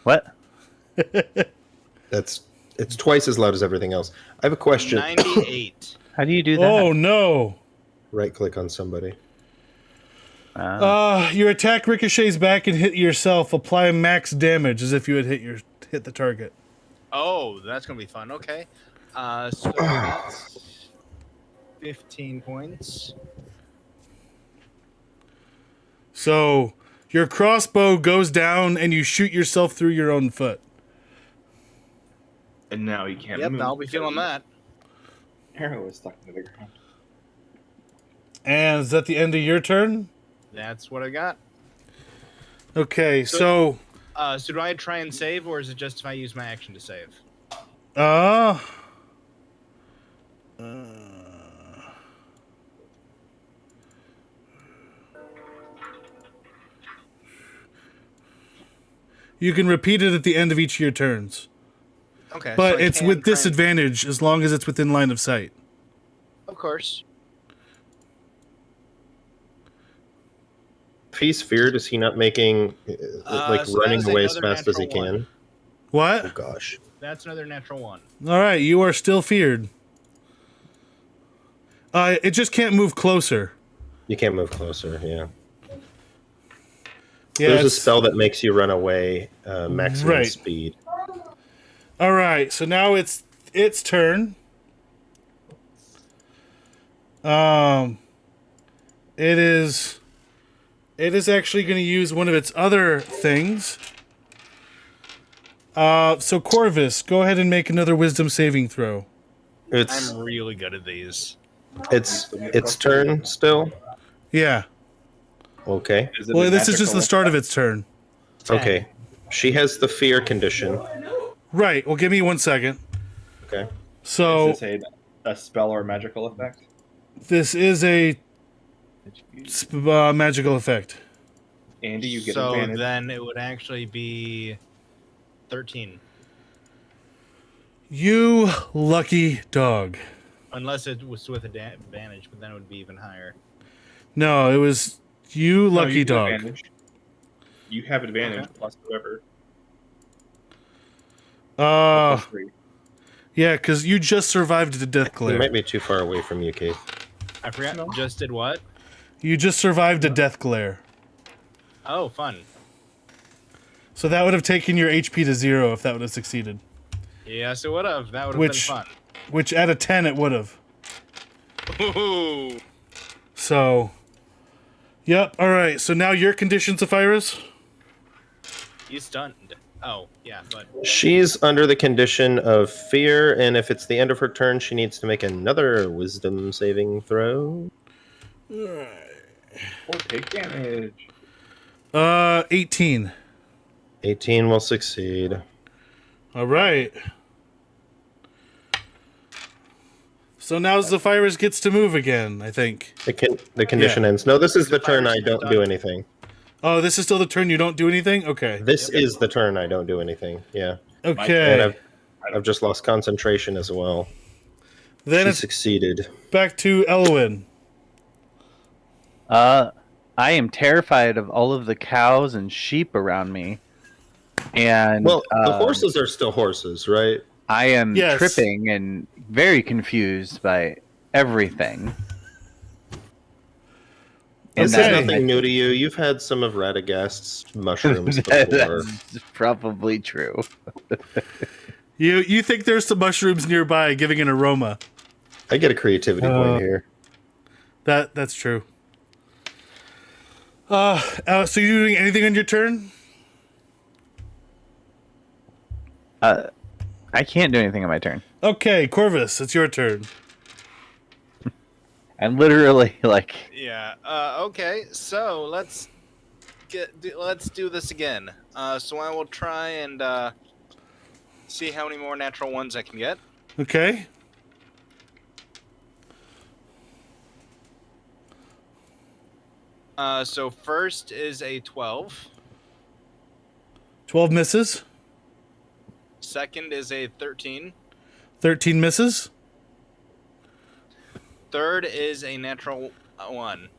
What? It's twice as loud as everything else. I have a question. 98. How do you do that? Oh, no. Right click on somebody. Your attack ricochets back and hit yourself. Apply max damage as if you had hit the target. Oh, that's going to be fun. Okay. So that's 15 points. So your crossbow goes down and you shoot yourself through your own foot. And now you can't Yep, move. I'll be feeling that. Arrow is stuck in the ground. And is that the end of your turn? That's what I got. Okay, so So do I try and save, or is it just if I use my action to save? you can repeat it at the end of each of your turns. Okay. But so I it's can with try and- disadvantage as long as it's within line of sight. Of course. If he's feared, is he not making like So that running is away as another fast as he natural can? one. What? Oh gosh. That's another natural 1. All right, you are still feared. It just can't move closer. You can't move closer, yeah. Yeah, There's a it's- spell that makes you run away maximum Right. speed. All right, so now it's its turn. It is actually going to use one of its other things. So Corvus, go ahead and make another wisdom saving throw. It's I'm really good at these. its turn still. Yeah. Okay. Is it Well, a this is just the magical start of its turn. 10. Okay. She has the fear condition. Right. Well, give me 1 second. Okay. So Is this a spell or magical effect? this is a magical effect. Andy, you get So advantage. then it would actually be 13. You lucky dog. Unless it was with advantage, but then it would be even higher. No, it was you No, lucky you get dog. advantage. You have advantage Okay. plus whoever. Uh, Plus 3. yeah, because you just survived the death You glare. might be too far away from you, Keith. I forgot. No. Just did what? You just survived a death glare. Oh, fun. So that would have taken your HP to 0 if that would have succeeded. Yes, it would have. That would have Which- been fun. Which at a 10 it would have. Ooh. So, yep. All right. So now your condition, Sapphirus. He's stunned. Oh, yeah, but She's under the condition of fear, and if it's the end of her turn, she needs to make another wisdom saving throw. Or take damage. 18. 18 will succeed. All right. So now Zephyrus gets to move again, I think. The condition ends. No, this is the turn I don't do anything. Oh, this is still the turn you don't do anything? Okay. This is the turn I don't do anything. Yeah. And Okay. I've just lost concentration as well. Then She it's succeeded. back to Elwyn. I am terrified of all of the cows and sheep around me. And Well, the horses are still horses, right? I am Yes. tripping and very confused by everything. This Okay. is nothing new to you. You've had some of Radagast's mushrooms before. That's probably true. You think there's some mushrooms nearby giving an aroma. I get a creativity point here. That's true. So you doing anything on your turn? I can't do anything on my turn. Okay, Corvus, it's your turn. I'm literally like, yeah. Okay, so let's do this again. So I will try and see how many more natural ones I can get. Okay. So first is a 12. 12 misses. Second is a 13. 13 misses. Third is a natural 1.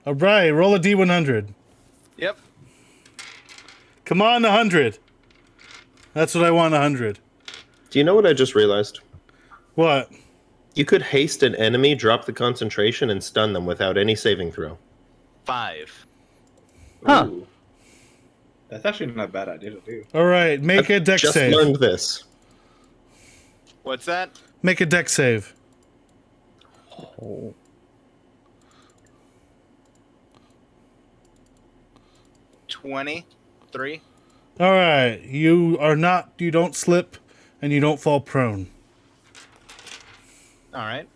All right, roll a D100. Yep. Come on, 100. That's what I want, 100. Do you know what I just realized? What? You could haste an enemy, drop the concentration, and stun them without any saving throw. 5. Huh. Ooh. That's actually not a bad idea to do. All right, make a deck Just save. learned this. What's that? Make a deck save. oh, 23. All right, you don't slip and you don't fall prone. All right.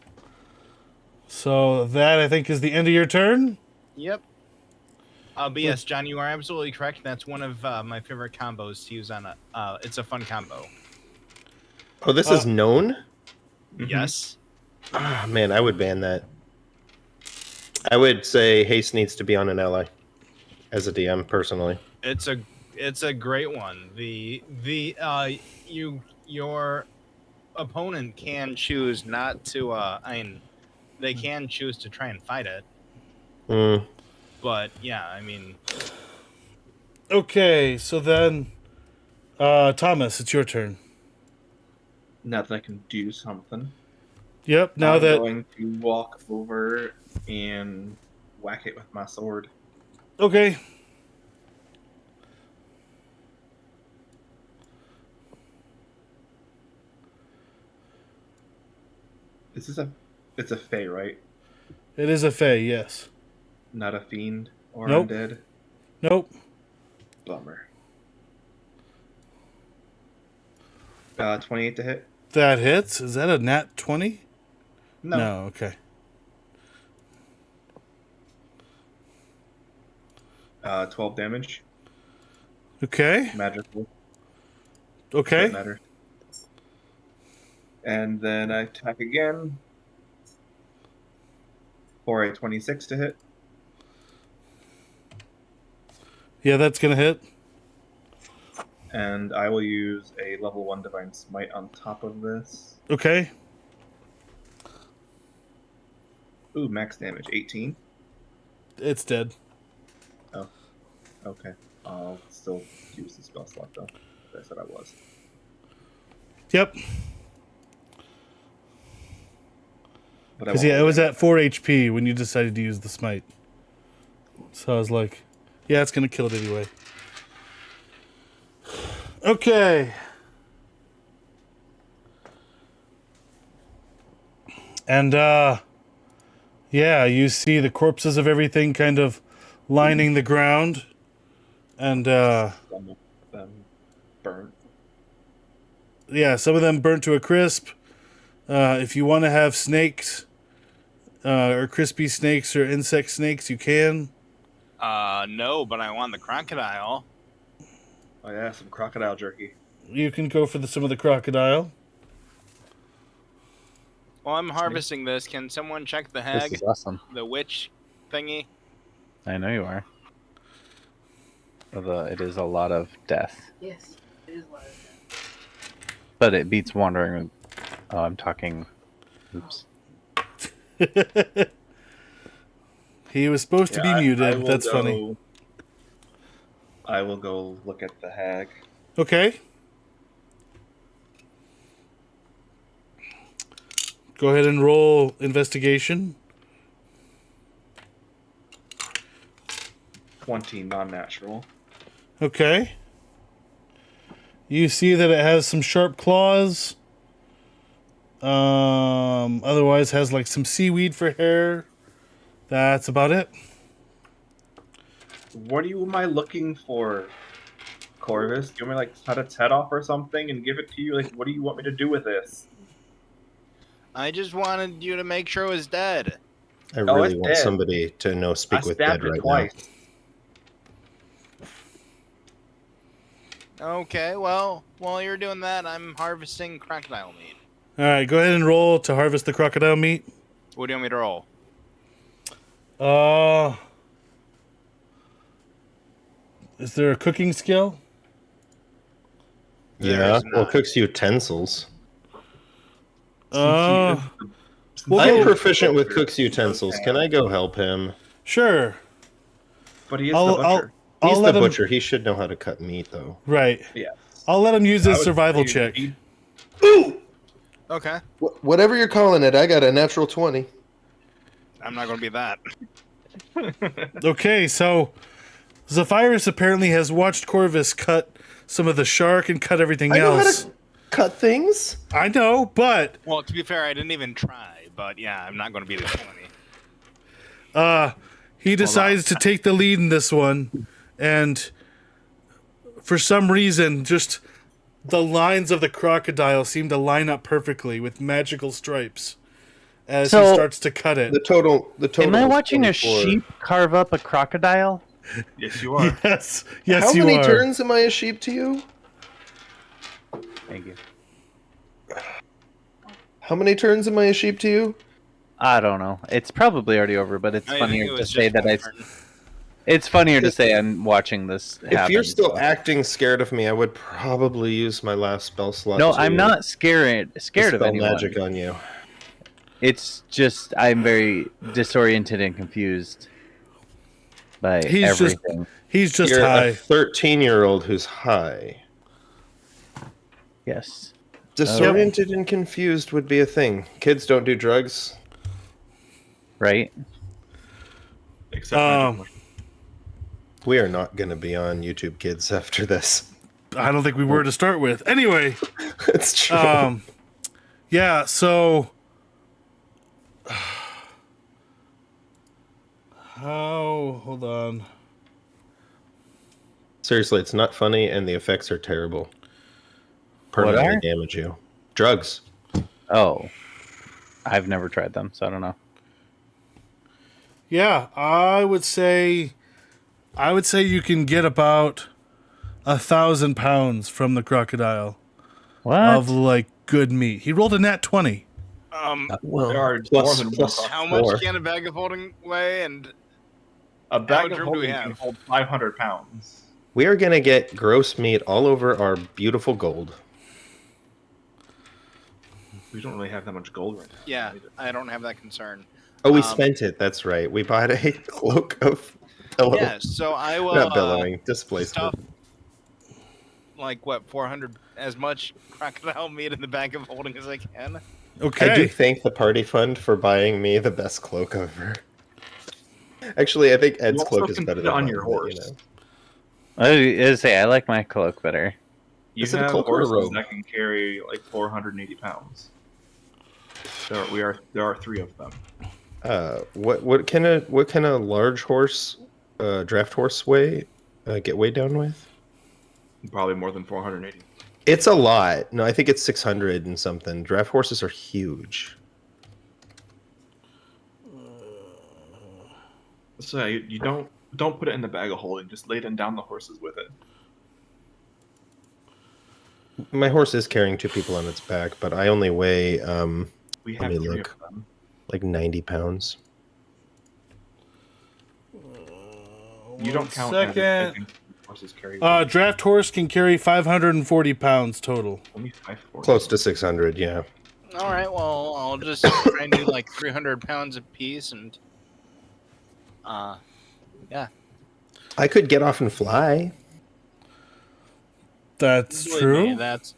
So that I think is the end of your turn. Yep. But yes, John, you are absolutely correct. That's one of my favorite combos to use on a. It's a fun combo. Oh, this is known? Yes. Ah, man, I would ban that. I would say haste needs to be on an ally as a DM, personally. It's a great one. Your opponent can choose not to. I mean, they can choose to try and fight it. Mm. But yeah, I mean, Okay, so then, Thomas, it's your turn. Now that I can do something, Yep. Now I'm that going to walk over and whack it with my sword. okay. It's a fey, right? It is a fey, yes. Not a fiend or Nope. undead. Nope. Bummer. 28 to hit. That hits. Is that a nat 20? No. Okay. 12 damage. Okay. Magical. Okay. Doesn't matter. And then I attack again for a 26 to hit. Yeah, that's gonna hit. And I will use a level 1 Divine Smite on top of this. Okay. Ooh, max damage, 18. It's dead. Oh, okay. I'll still use the spell slot, though. I said I was. Yep. But Because yeah, it was at 4 HP when you decided to use the smite. So I was like, yeah, it's gonna kill it anyway. Okay. And yeah, you see the corpses of everything kind of lining the ground. And Some of them burnt. yeah, some of them burnt to a crisp. If you want to have snakes, or crispy snakes or insect snakes, you can. No, but I want the crocodile. Oh yeah, some crocodile jerky. You can go for some of the crocodile. While I'm harvesting this, can someone check the This hag, is awesome. the witch thingy? I know you are. Although it is a lot of death. Yes, it is what it is. But it beats wandering. Oh, I'm talking. Oops. He was supposed to be muted. That's funny. I will go look at the hag. Okay. Go ahead and roll investigation. 20 non-natural. Okay. You see that it has some sharp claws. Otherwise has like some seaweed for hair. That's about it. What am I looking for, Corvus? Do you want me to like cut its head off or something and give it to you? Like, what do you want me to do with this? I just wanted you to make sure it was dead. I really it's want dead. somebody to know speak I with dead stabbed it right twice. Okay, well, while you're doing that, I'm harvesting crocodile meat. All right, go ahead and roll to harvest the crocodile meat. What do you want me to roll? Is there a cooking skill? now. Yeah, There's well, not. cooks utensils. Well, I'm go- proficient with cook's utensils. Can I go help him? Sure. But he is I'll- the butcher. He's let the him. butcher. He should know how to cut meat, though. Right. Yeah. I'll let him use I his would survival say check. he- Okay, Whatever you're calling it, I got a natural 20. I'm not going to be that. Okay, so Zephyrus apparently has watched Corvus cut some of the shark and cut everything I know how else. to cut things. I know, but Well, to be fair, I didn't even try, but yeah, I'm not going to be the 20. he decides to take the lead in this one, and for some reason, just the lines of the crocodile seem to line up perfectly with magical stripes as he So- starts to cut it. The total. Am I is watching a 24. sheep carve up a crocodile? Yes, you are. Yes, How you many are. turns am I a sheep to you? Thank you. How many turns am I a sheep to you? I don't know. It's probably already over, but it's I think funnier it to was say just that one I. turn. It's funnier to say I'm watching this happen. If you're still acting scared of me, I would probably use my last spell slot. No, to I'm not scared of dispel anyone. magic on you. It's just I'm very disoriented and confused by everything. He's just You're high. a 13-year-old who's high. Yes. Disoriented and confused would be a thing. Kids don't do drugs. Right? Except magic. We are not going to be on YouTube Kids after this. I don't think we were to start with. Anyway, It's true. yeah, so hold on. Seriously, it's not funny, and the effects are terrible. What Permanently are? damage you. Drugs. Oh. I've never tried them, so I don't know. Yeah, I would say I would say you can get about 1,000 pounds from the crocodile What? of like good meat. He rolled a nat 20. Well, There are plus- more than one plus crocodile. How four. much can a bag of holding weigh? And A bag much of room do we holding can have? hold 500 pounds. We are going to get gross meat all over our beautiful gold. We don't really have that much gold right now. yeah, I don't have that concern. Oh, we Um, spent it. That's right. We bought a cloak of pillow. Yeah, so I will Not billowing, displacement. stuff like what 400 as much crocodile meat in the bag of holding as I can. Okay. I do thank the party fund for buying me the best cloak ever. Actually, I think Ed's You also cloak is can better put it than on your mine, but, horse. I was gonna say I like my cloak better. You Is it a have cloak or a horses robe? that can carry like 480 pounds. There are 3 of them. What can a large horse, draft horse weigh? Get weighed down with? Probably more than 480. It's a lot. No, I think it's 600 and something. Draft horses are huge. So you don't put it in the bag of holding. Just lay them down the horses with it. My horse is carrying 2 people on its back, but I only weigh We Let have me 3 look. of them. like 90 pounds. You don't count. second. I think horses carry. Draft horse can carry 540 pounds total. only 540. Close to 600, yeah. All right, well, I'll just try and do like 300 pounds a piece, and yeah. I could get off and fly. That's Believe true. me, that's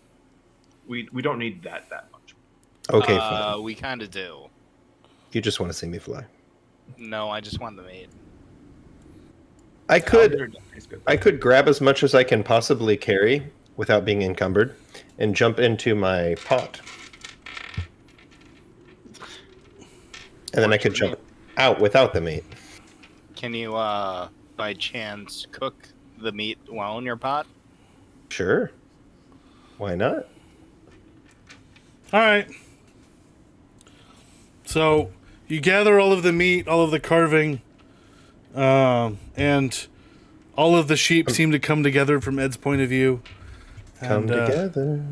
We don't need that much. Okay, fine. we kind of do. You just want to see me fly. No, I just want the meat. I could It's good. I could grab as much as I can possibly carry without being encumbered and jump into my pot. And then I could jump out without the meat. Can you, by chance, cook the meat while in your pot? Sure. Why not? All right. So you gather all of the meat, all of the carving, and all of the sheep seem to come together from Ed's point of view. Come And, together.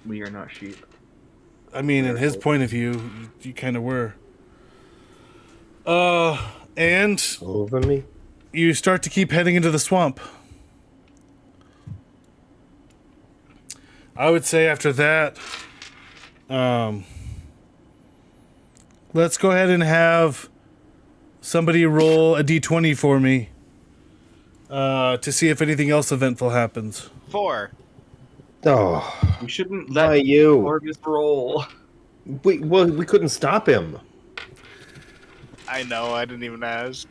We are not sheep. I mean, in his point of view, you kind of were. And Over me. you start to keep heading into the swamp. I would say after that, let's go ahead and have somebody roll a d20 for me to see if anything else eventful happens. 4. Oh, We shouldn't why let you? Orvis roll. We couldn't stop him. I know, I didn't even ask.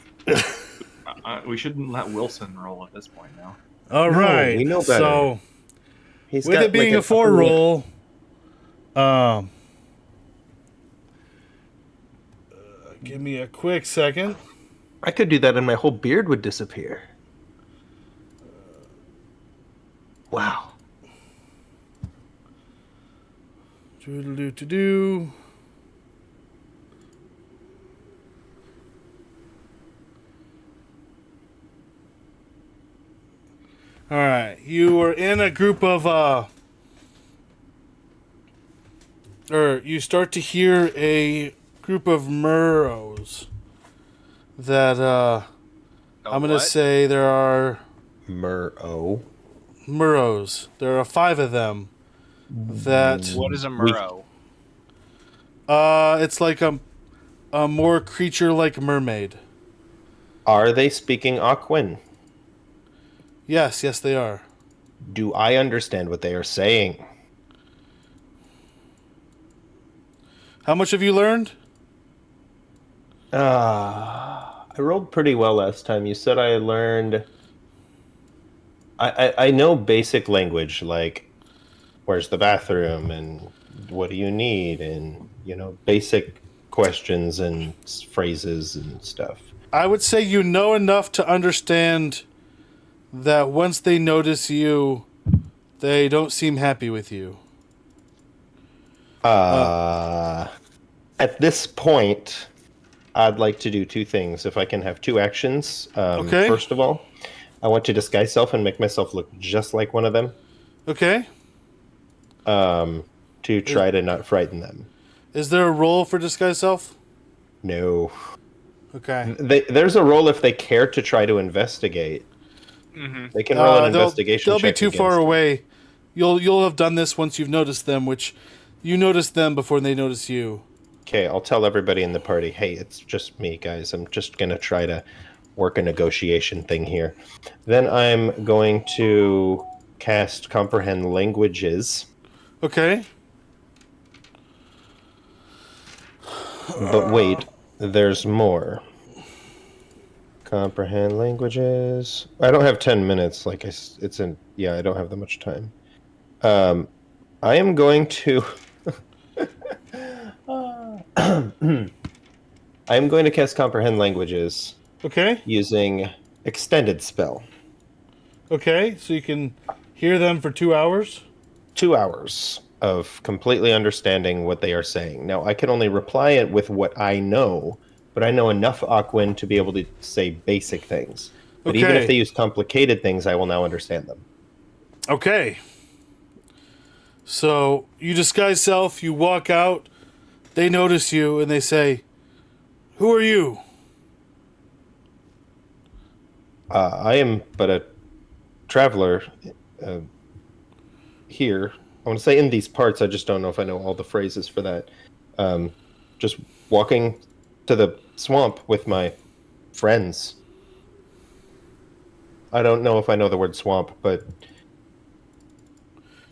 We shouldn't let Wilson roll at this point now. All No, right. we know better. So He's with got, it being like, a 4 upper lip. roll, give me a quick second. I could do that and my whole beard would disappear. Wow. Doo-doo-doo-doo-doo. All right, you are in a group of or you start to hear a group of murrows that I'm going to what? say there are Murrow. murrows. There are 5 of them that What is a murrow? it's like a more creature-like mermaid. Are they speaking Aquan? Yes, they are. Do I understand what they are saying? How much have you learned? I rolled pretty well last time. You said I learned. I know basic language, like where's the bathroom and what do you need, and basic questions and phrases and stuff. I would say you know enough to understand that once they notice you, they don't seem happy with you. At this point, I'd like to do two things. If I can have two actions. Okay. First of all, I want to disguise self and make myself look just like one of them. Okay. To try to not frighten them. Is there a roll for disguise self? No. Okay. There's a roll if they care to try to investigate. Mm-hmm. They can roll an investigation They'll be check too far against it. away. You'll have done this once you've noticed them, which you noticed them before they notice you. Okay, I'll tell everybody in the party, hey, it's just me, guys. I'm just going to try to work a negotiation thing here. Then I'm going to cast Comprehend Languages. Okay. But wait, there's more. Comprehend Languages. I don't have 10 minutes. I don't have that much time. I am going to... I am going to cast Comprehend Languages Okay. using Extended Spell. Okay. So you can hear them for 2 hours. 2 hours of completely understanding what they are saying. Now, I can only reply it with what I know, but I know enough Aquan to be able to say basic things. But even Okay. if they use complicated things, I will now understand them. Okay. So you disguise self, you walk out, they notice you, and they say, "Who are you?" I am but a traveler here. I want to say in these parts, I just don't know if I know all the phrases for that. Just walking to the swamp with my friends. I don't know if I know the word swamp, but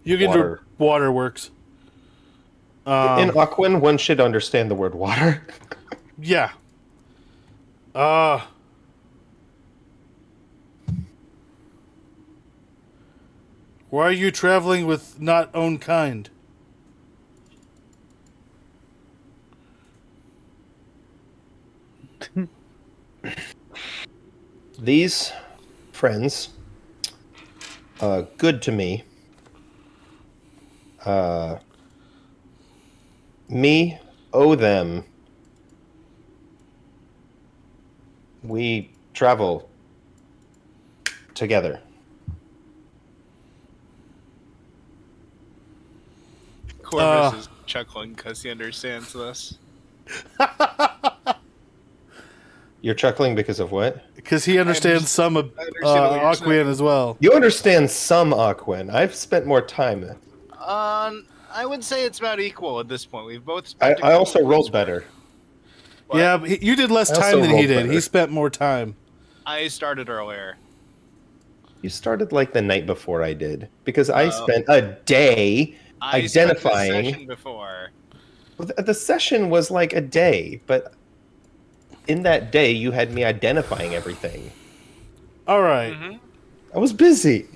You can Water. do waterworks. in Aquan, one should understand the word water. Yeah. Why are you traveling with not own kind? These friends, good to me. Me owe them. We travel together. Corvus is chuckling because he understands this. You're chuckling because of what? Because he understands some of I understand what you're saying. Aquan as well. You understand some Aquan. I've spent more time. I would say it's about equal at this point. We've both spent. I also rolled better. What? Yeah, but you did less I also time than he rolled did. He better. spent more time. I started earlier. You started like the night before I did. Because I spent a day I spent the identifying. session before. The session was like a day, but in that day you had me identifying everything. All right. Mm-hmm. I was busy.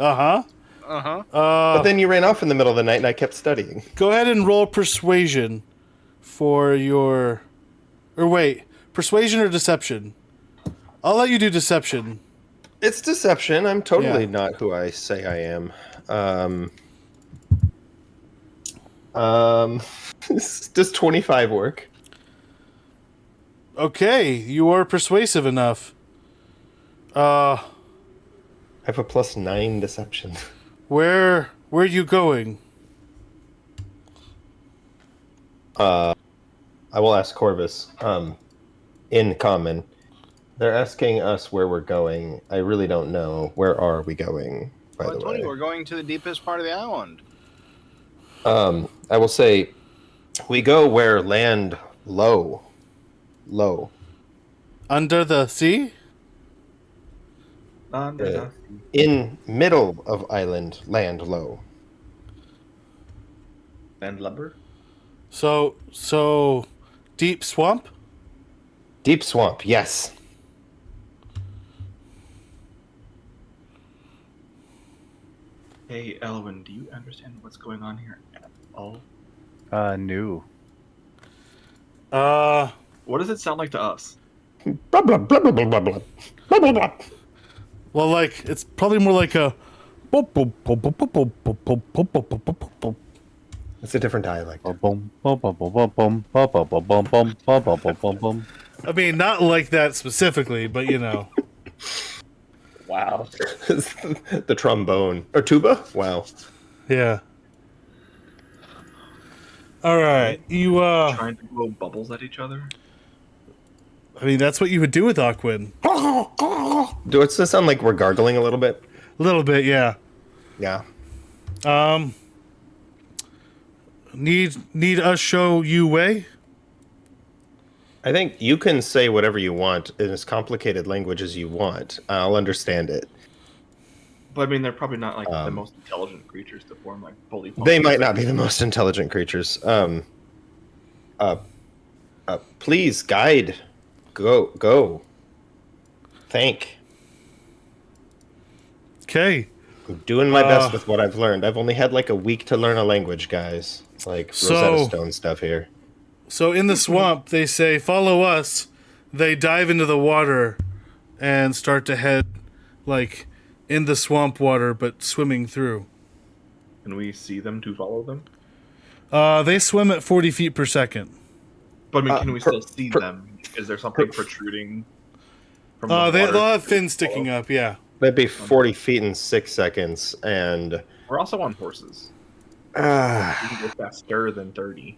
Uh-huh. Uh-huh. But then you ran off in the middle of the night and I kept studying. Go ahead and roll persuasion for your... Or wait, persuasion or deception? I'll let you do deception. It's deception. I'm totally Yeah. not who I say I am. Does 25 work? Okay, you are persuasive enough. I have a +9 deception. Where are you going? I will ask Corvus. In common, they're asking us where we're going. I really don't know. Where are we going? By Well, I the told way, you we're going to the deepest part of the island. I will say, we go where land low. Under the sea? In middle of island, land low. And lumber? So deep swamp? Deep swamp, yes. Hey, Elwin, do you understand what's going on here at all? New. What does it sound like to us? Blah blah blah blah blah blah blah blah blah blah. Well, like, it's probably more like a... It's a different dialect. Bum, bum, bum, bum, bum, bum, bum, bum, bum, bum, bum, bum, bum, bum, bum, bum. I mean, not like that specifically, but you know. Wow. The trombone. Or tuba? Wow. Yeah. All right. You, Trying to blow bubbles at each other. I mean, that's what you would do with Aquin. Does this sound like we're gargling a little bit? A little bit, yeah. Yeah. Need us show you way? I think you can say whatever you want in as complicated language as you want. I'll understand it. But I mean, they're probably not like the most intelligent creatures to form like fully. They might not be the most intelligent creatures. Please, guide. Go. Thank. Okay. I'm doing my best with what I've learned. I've only had like a week to learn a language, guys. It's like Rosetta Stone stuff here. So in the swamp, they say, follow us. They dive into the water and start to head, like, in the swamp water, but swimming through. Can we see them to follow them? They swim at 40 feet per second. But I mean, can we still see them? Is there something protruding from the water? They'll have fins sticking up, yeah. That'd be 40 feet in 6 seconds, and... We're also on horses. We can go faster than 30.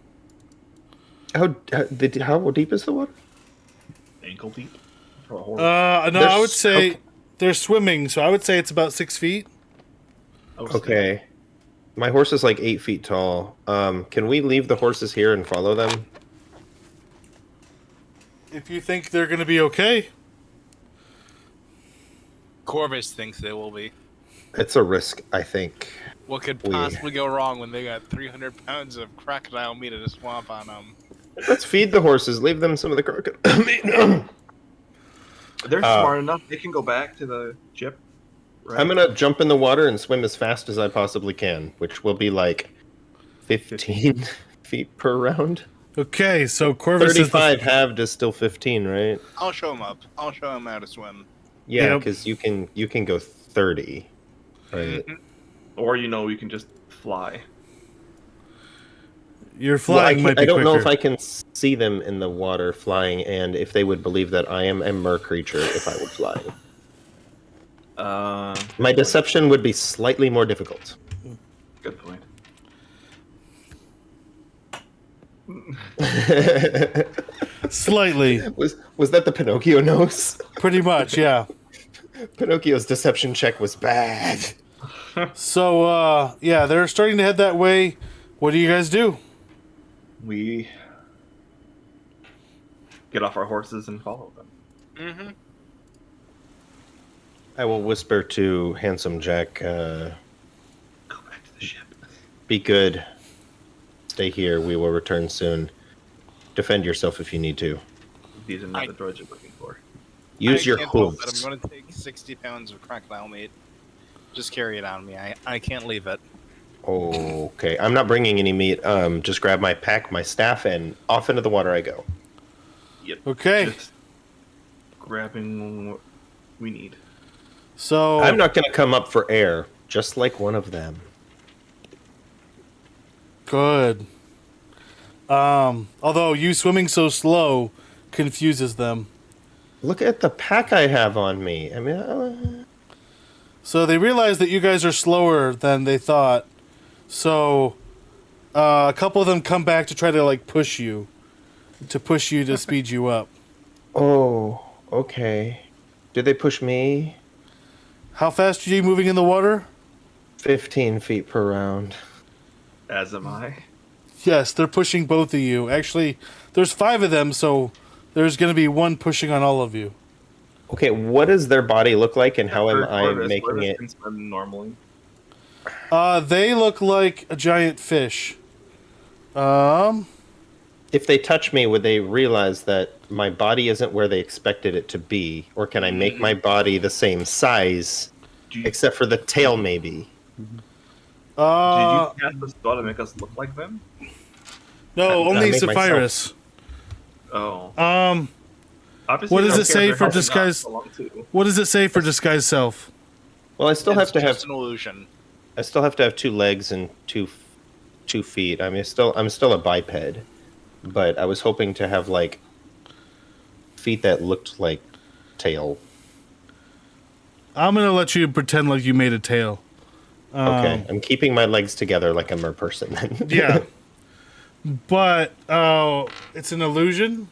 How deep is the water? Ankle deep for a horse. No, I would say they're swimming, so I would say it's about 6 feet. Okay. My horse is like 8 feet tall. Can we leave the horses here and follow them? If you think they're going to be okay. Corvus thinks they will be. It's a risk, I think. What could possibly go wrong when they got 300 pounds of crocodile meat in a swamp on them? Let's feed the horses. Leave them some of the crocodile meat. They're smart enough. They can go back to the ship. Right? I'm going to jump in the water and swim as fast as I possibly can, which will be like 15 feet per round. Okay, so Corvus 35 halved is still 15, right? I'll show him up. I'll show him how to swim. Yeah, because you can go 30, right? Or you can just fly. You're flying. I don't know if I can see them in the water flying, and if they would believe that I am a mer creature if I would fly. My deception would be slightly more difficult. Good point. Slightly. Was that the Pinocchio nose? Pretty much, yeah. Pinocchio's deception check was bad. So, yeah, they're starting to head that way. What do you guys do? We get off our horses and follow them. Mm-hmm. I will whisper to Handsome Jack, Go back to the ship. be good. Stay here. We will return soon. Defend yourself if you need to. These are not the droids you're looking for. Use your can't help it. hooves. I'm going to take 60 pounds of crocodile meat. Just carry it on me. I can't leave it. Okay. I'm not bringing any meat. Just grab my pack, my staff, and off into the water I go. Yep. Okay. Just grabbing what we need. So I'm not going to come up for air, just like one of them. good. Although you swimming so slow confuses them. Look at the pack I have on me. I mean, So they realize that you guys are slower than they thought. So a couple of them come back to try to like push you to speed you up. oh, okay. Did they push me? How fast are you moving in the water? 15 feet per round. As am I. Yes, they're pushing both of you. Actually, there's 5 of them, so there's going to be one pushing on all of you. Okay, what does their body look like, and how am I making Corvus it? can swim normally. They look like a giant fish. If they touch me, would they realize that my body isn't where they expected it to be? Or can I make my body the same size, except for the tail, maybe? Did you cast a spell to make us look like them? No, I only made Sapphirus. Oh. What Obviously, does they don't it say care if for they're helping disguise? us along, too. What does it say for disguise self? Well, I still have to It's have just an illusion. 2 legs and 2 2 feet. I'm still a biped, but I was hoping to have like feet that looked like tail. I'm gonna let you pretend like you made a tail. Okay, I'm keeping my legs together like a mer person then. Yeah. But it's an illusion.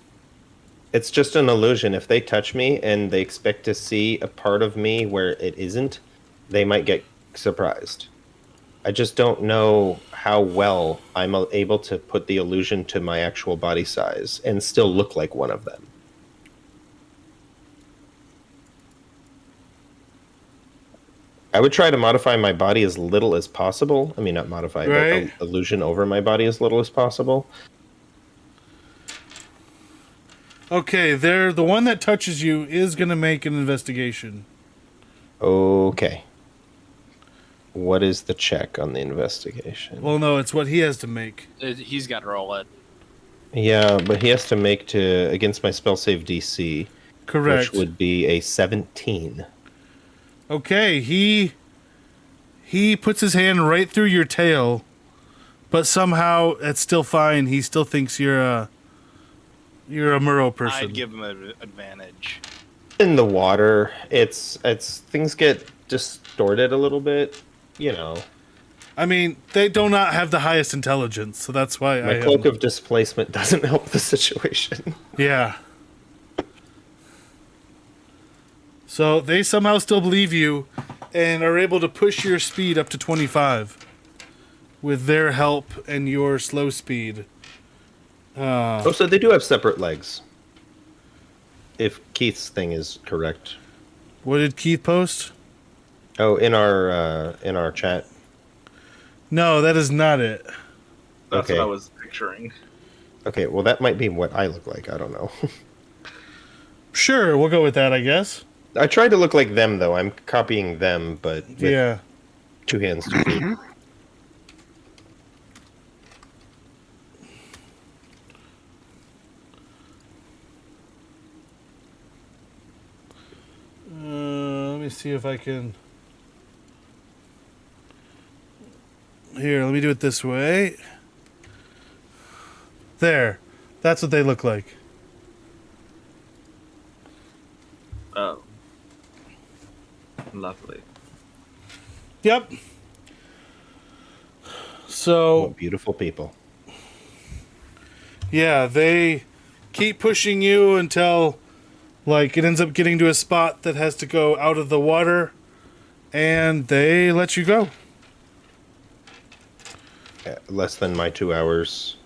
It's just an illusion. If they touch me and they expect to see a part of me where it isn't, they might get surprised. I just don't know how well I'm able to put the illusion to my actual body size and still look like one of them. I would try to modify my body as little as possible. I mean, not modify, right. but illusion over my body as little as possible. Okay, the one that touches you is going to make an investigation. Okay. What is the check on the investigation? Well, no, it's what he has to make. He's got to roll it. Yeah, but he has to make against my spell save DC. Correct. Which would be a 17. Okay, he puts his hand right through your tail, but somehow it's still fine. He still thinks you're a Muro person. I'd give him an advantage. In the water, it's things get distorted a little bit, you know. I mean, they do not have the highest intelligence, so that's why my cloak of displacement doesn't help the situation. Yeah. So they somehow still believe you and are able to push your speed up to 25 with their help and your slow speed. So they do have separate legs. If Keith's thing is correct. What did Keith post? Oh, in our chat. No, that is not it. That's okay. what I was picturing. Okay, well that might be what I look like. I don't know. Sure, we'll go with that, I guess. I tried to look like them, though. I'm copying them, but with yeah, 2 hands, 2 feet. Let me see if I can. Here, let me do it this way. There. That's what they look like. Oh. Lovely. Yep. So, What beautiful people. yeah, they keep pushing you until, like, it ends up getting to a spot that has to go out of the water, and they let you go. Less than my 2 hours.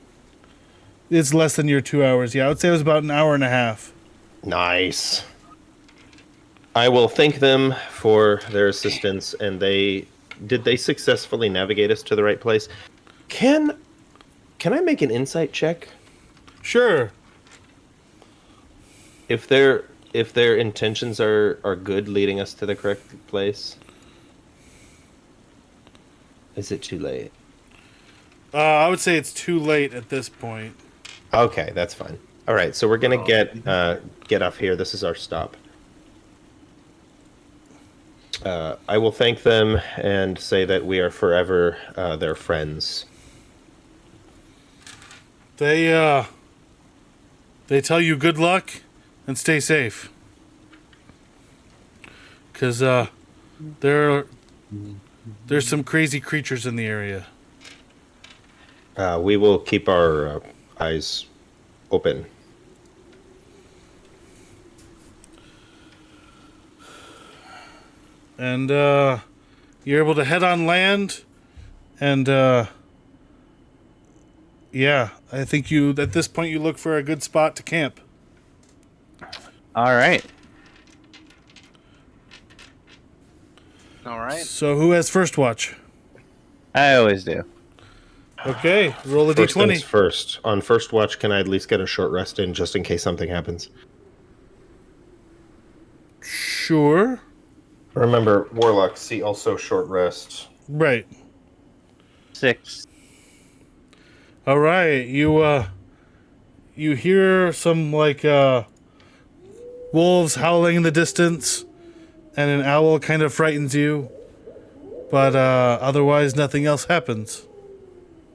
It's less than your 2 hours. Yeah, I would say it was about an hour and a half. Nice. I will thank them for their assistance, and did they successfully navigate us to the right place? Can I make an insight check? Sure. If their intentions are good, leading us to the correct place. Is it too late? I would say it's too late at this point. Okay, that's fine. All right, so we're gonna get off here. This is our stop. I will thank them and say that we are forever their friends. They tell you good luck and stay safe. 'Cause there's some crazy creatures in the area. We will keep our eyes open. And you're able to head on land, and yeah, I think at this point you look for a good spot to camp. All right. All right. So who has first watch? I always do. Okay, roll a First d20. things first. On first watch, can I at least get a short rest in just in case something happens? Sure. Remember, Warlock, see also short rest. Right. 6. All right. You hear some wolves howling in the distance, and an owl kind of frightens you, but otherwise nothing else happens.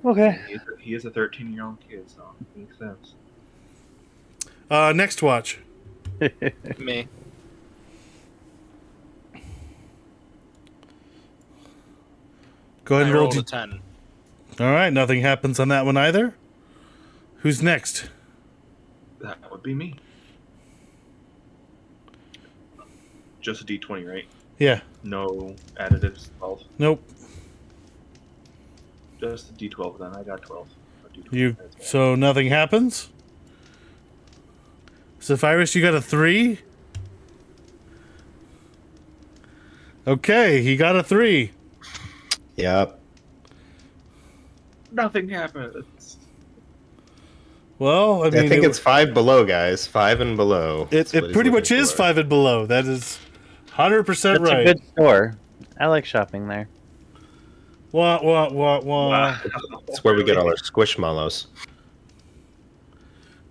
Okay. He is a 13-year-old kid, so it makes sense. Next watch. Me. Go ahead I and roll. rolled a 10. All right, nothing happens on that one either. Who's next? That would be me. Just a D20, right? Yeah. No additives. 12. Nope. Just a D12 then. I got 12. A D12. You. That's fine. So nothing happens. Zephyrus, you got a 3. Okay, he got a 3. Yep. Nothing happens. Well, I mean, I think it's 5 below, guys. 5 and below. it That's what he's pretty much looking is for. 5 and below. That is 100% That's right. a good store. I like shopping there. Wah. Wow. It's where we get all our squishmallows.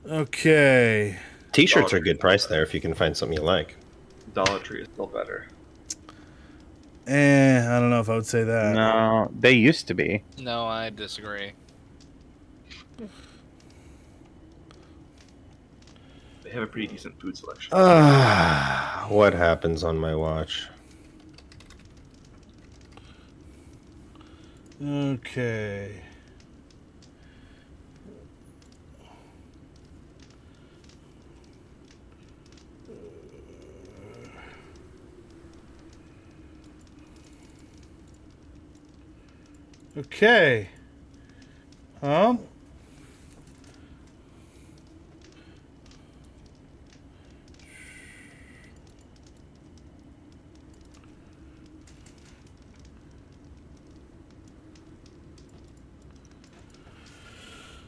Okay. T-shirts are a good price there if you can find something you like. Dollar Tree is still better. I don't know if I would say that. No, they used to be. No, I disagree. They have a pretty decent food selection. What happens on my watch? Okay. Okay.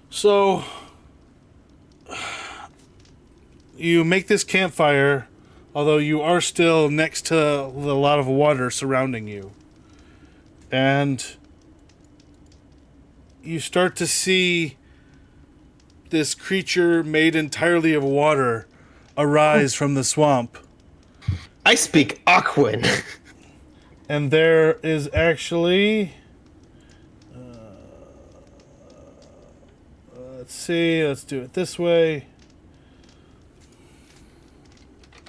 So you make this campfire, although you are still next to a lot of water surrounding you. And you start to see this creature made entirely of water arise from the swamp. I speak Aquan. And there is actually... let's see, let's do it this way.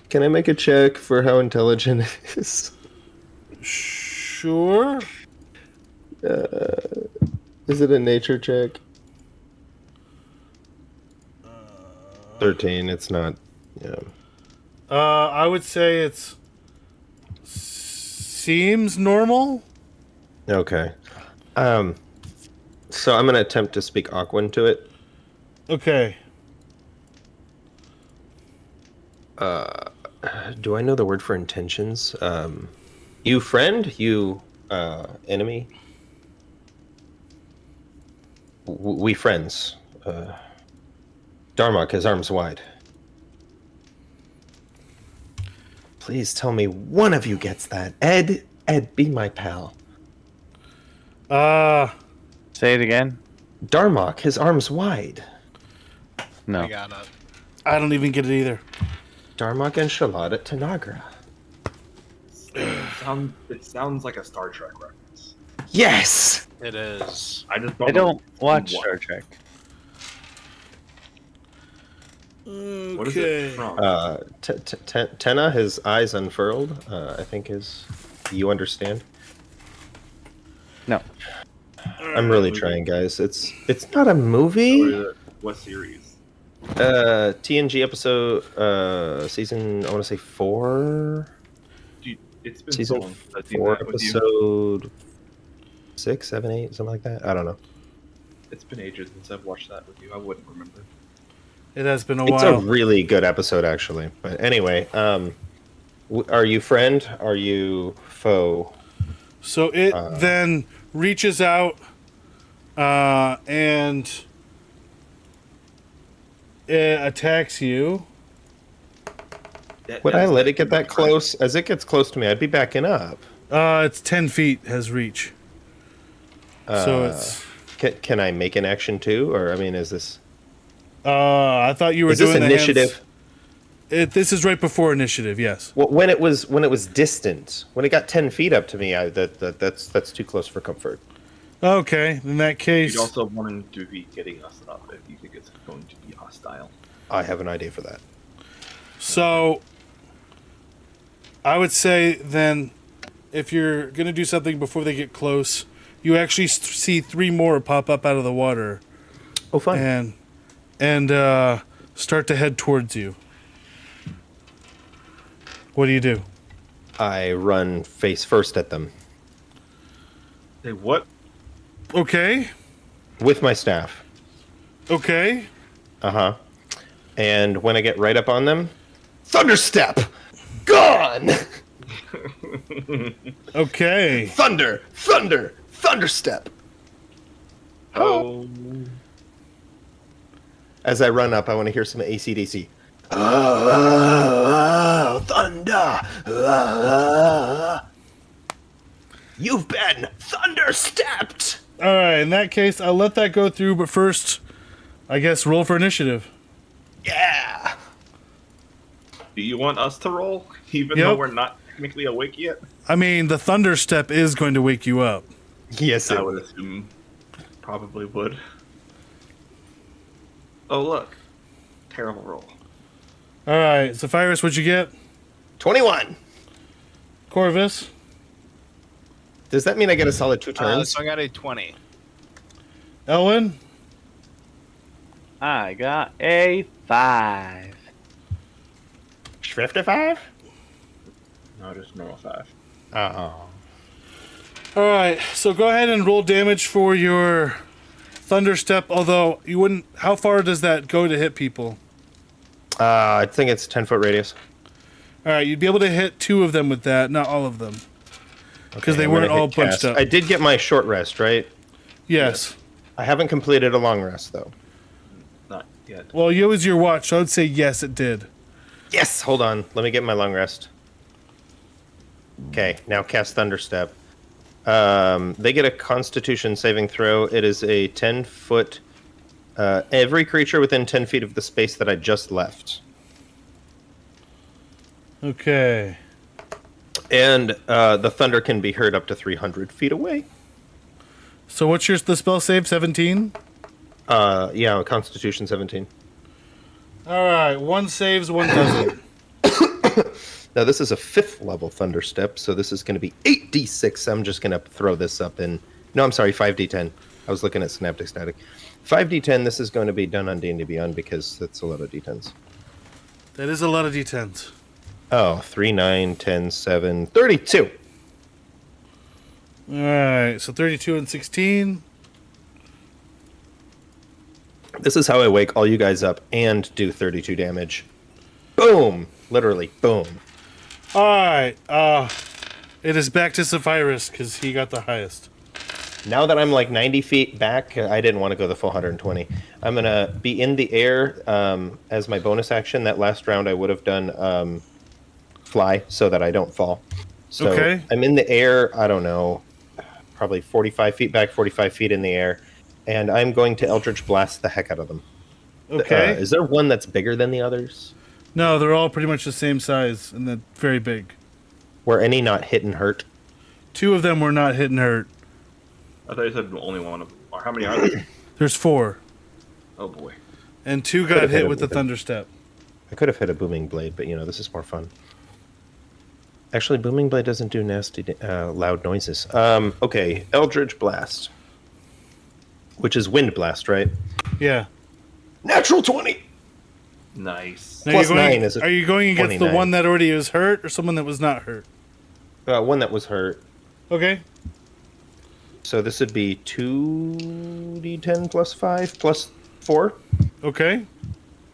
Can I make a check for how intelligent it is? Sure. Is it a nature check? 13. It's not. Yeah. I would say it's seems normal. Okay. So I'm gonna attempt to speak Aquan to it. Okay. Do I know the word for intentions? You friend? You enemy? We friends. Darmok, his arms wide. Please tell me one of you gets that. Ed, be my pal. Say it again. Darmok, his arms wide. No. I got it. I don't even get it either. Darmok and Shalad at Tanagra. It sounds like a Star Trek reference. Yes! It is. I just I don't watch what. Star Trek. What is Okay. it from? Tenna, his eyes unfurled, I think is... You understand? No. I'm really trying, guys. It's not a movie. What series? TNG episode, season, I want to say 4? Dude, it's been Season so long since I've seen 4, that with you. episode 6, 7, 8, something like that. I don't know. It's been ages since I've watched that with you. I wouldn't remember. It has been a It's a while. really good episode, actually. But anyway, are you friend? Are you foe? So it then reaches out and it attacks you. Would I let it get that close? As it gets close to me, I'd be backing up. It's 10 feet has reach. So it's... Can I make an action too? Or, I mean, is this... I thought you were Is this doing the initiative? hands. This is right before initiative, yes. Well, when it was distant, when it got 10 feet up to me, that's too close for comfort. Okay, in that case, You'd also want to be getting us up if you think it's going to be hostile. I have an idea for that. so I would say then, if you're gonna do something before they get close, you actually see 3 more pop up out of the water Oh, fun. and start to head towards you. What do? I run face first at them Say what? Okay. with my staff. Okay. Uh-huh. And when I get right up on them, Thunderstep! Gone! Okay. Thunder! Thunder! Thunderstep! Oh. As I run up, I want to hear some AC/DC. Oh, thunder! You've been thunderstepped! All right. In that case, I'll let that go through. But first, I guess roll for initiative. Yeah! Do you want us to roll, even Yep. though we're not technically awake yet? I mean, the thunder step is going to wake you up. Yes, I it would assume probably would. Oh, look. Terrible roll. All right. Zephyrus, what'd you get? 21! Corvus. Does that mean I get a solid 2 turns? So I got a 20. Elwin. I got a 5. 55? No, just normal 5. Uh-oh. All right. So go ahead and roll damage for your thunder step. Although you wouldn't. How far does that go to hit people? I think it's 10-foot radius. All right. You'd be able to hit 2 of them with that, not all of them, because Okay, they I'm gonna weren't all hit bunched cast. up. I did get my short rest, right? Yes. I haven't completed a long rest, though. Not yet. Well, you was your watch, so I would say yes, it did. Yes! Hold on. Let me get my long rest. Okay, now cast Thunderstep. They get a Constitution saving throw. It is a 10-foot... every creature within 10 feet of the space that I just left. Okay. And the thunder can be heard up to 300 feet away. So what's the spell save? 17. Yeah, Constitution 17. All right. 1 saves, 1 doesn't. Now, this is a 5th level Thunderstep, so this is going to be 8d6. I'm just going to throw this up in... No, I'm sorry, 5d10. I was looking at Synaptic Static. 5d10, this is going to be done on D&D Beyond because that's a lot of d10s. That is a lot of d10s. Oh, 3, 9, 10, 7, 32. All right. So 32 and 16. This is how I wake all you guys up and do 32 damage. Boom! Literally, boom. All right. It is back to Zephyrus because he got the highest. Now that I'm like 90 feet back, I didn't want to go the full 120. I'm going to be in the air as my bonus action. That last round I would have done fly so that I don't fall. So Okay. I'm in the air, I don't know, probably 45 feet back, 45 feet in the air, and I'm going to Eldritch Blast the heck out of them. Okay. Is there one that's bigger than the others? No, they're all pretty much the same size and they're very big. Were any not hit and hurt? 2 of them were not hit and hurt. I thought you said only one of them. Or how many are there? There's 4. Oh, boy. And 2 got Could've hit hit him with the with it. thunder step. I could have hit a Booming Blade, but this is more fun. Actually, Booming Blade doesn't do nasty, loud noises. Okay, Eldritch Blast. Which is Wind Blast, right? Yeah. Natural 20! Nice. Now Plus you're going, 9 is a are you going against the 29. one that already was hurt or someone that was not hurt? One that was hurt. Okay. So this would be 2d10 plus 5 plus 4. Okay.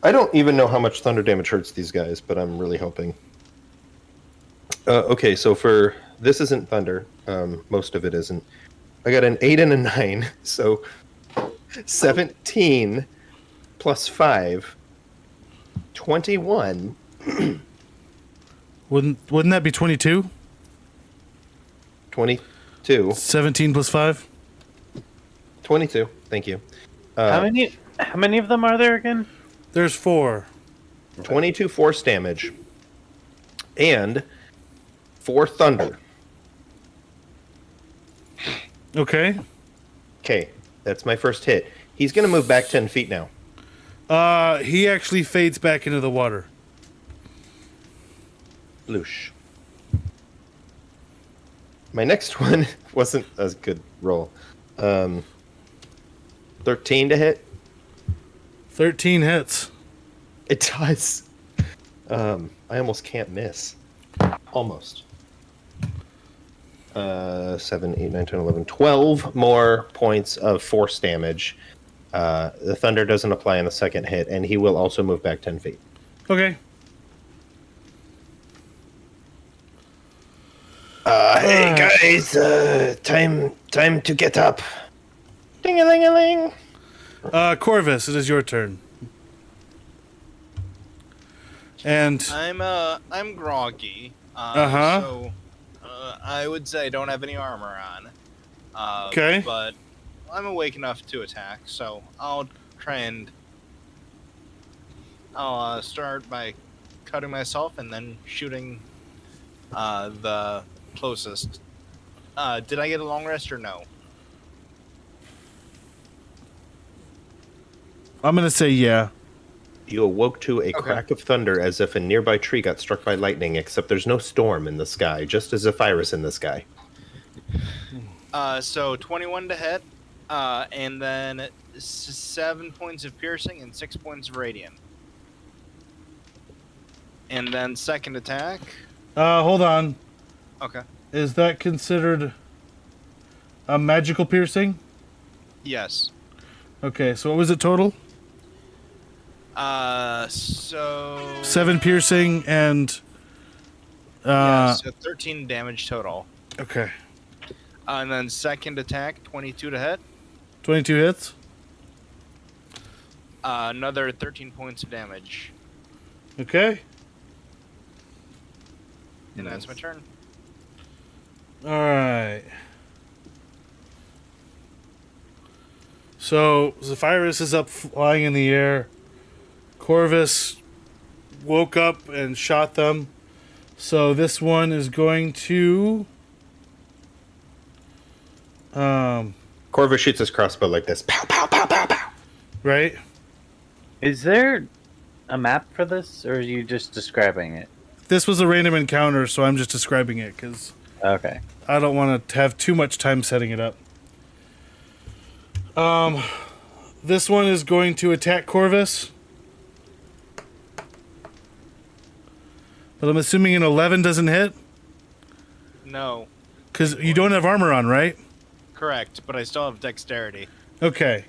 I don't even know how much thunder damage hurts these guys, but I'm really hoping. Okay, so for... This isn't thunder. Most of it isn't. I got an 8 and a 9, so 17 plus 5, 21. Wouldn't that be 22? 22. 17 plus 5? 22, thank you. How many of them are there again? There's 4. 22 force damage. And 4 thunder. Okay. Okay, that's my first hit. He's going to move back 10 feet now. He actually fades back into the water. Loosh. My next one wasn't a good roll. 13 to hit. 13 hits. It does. I almost can't miss. Almost. 7, 8, 9, 10, 11, 12 more points of force damage. The thunder doesn't apply on the second hit, and he will also move back 10 feet. Okay. Hey guys, time to get up. Ding-a-ling-a-ling. Corvus, it is your turn. And I'm groggy. Uh-huh. So I would say I don't have any armor on. Okay. But I'm awake enough to attack, so I'll try and I'll start by cutting myself and then shooting the closest. Did I get a long rest or no? I'm going to say yeah. You awoke to a crack of thunder as if a nearby tree got struck by lightning, except there's no storm in the sky, just a Zephyrus in the sky. So 21 to hit, and then 7 points of piercing and 6 points of radiant. And then second attack. Hold on. Okay. Is that considered a magical piercing? Yes. Okay, so what was it total? So 7 piercing and... yeah, so 13 damage total. Okay. And then second attack, 22 to hit. 22 hits? Another 13 points of damage. Okay. And that's my turn. Alright. So, Zephyrus is up flying in the air. Corvus woke up and shot them. So this one is going to... Corvus shoots his crossbow like this. Pow, pow, pow, pow, pow. Right? Is there a map for this, or are you just describing it? This was a random encounter, so I'm just describing it, because Okay. I don't want to have too much time setting it up. This one is going to attack Corvus. But I'm assuming an 11 doesn't hit? No. Because you don't have armor on, right? Correct, but I still have dexterity. Okay.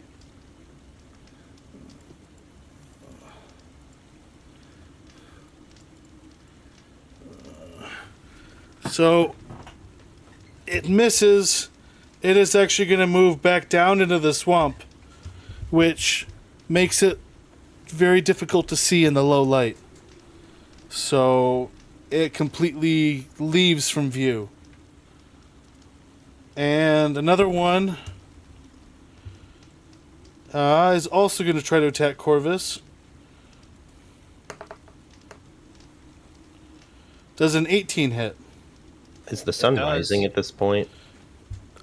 So, it misses. It is actually going to move back down into the swamp, which makes it very difficult to see in the low light. So, it completely leaves from view. And another one is also going to try to attack Corvus. Does an 18 hit? Is the sun rising at this point?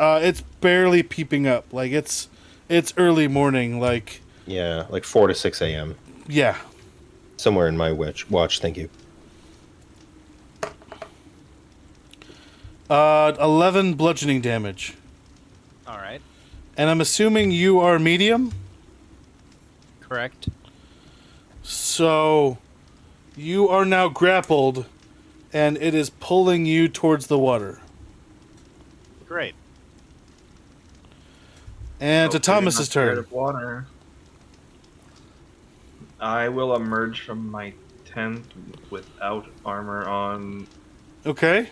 It's barely peeping up. Like, it's early morning. Like, Yeah, like 4 to 6 a.m. yeah. Somewhere in my watch, thank you. 11 bludgeoning damage. All right. And I'm assuming you are medium? Correct. So, you are now grappled, and it is pulling you towards the water. Great. And to Okay, Thomas's not scared turn. of water. I will emerge from my tent without armor on. Okay.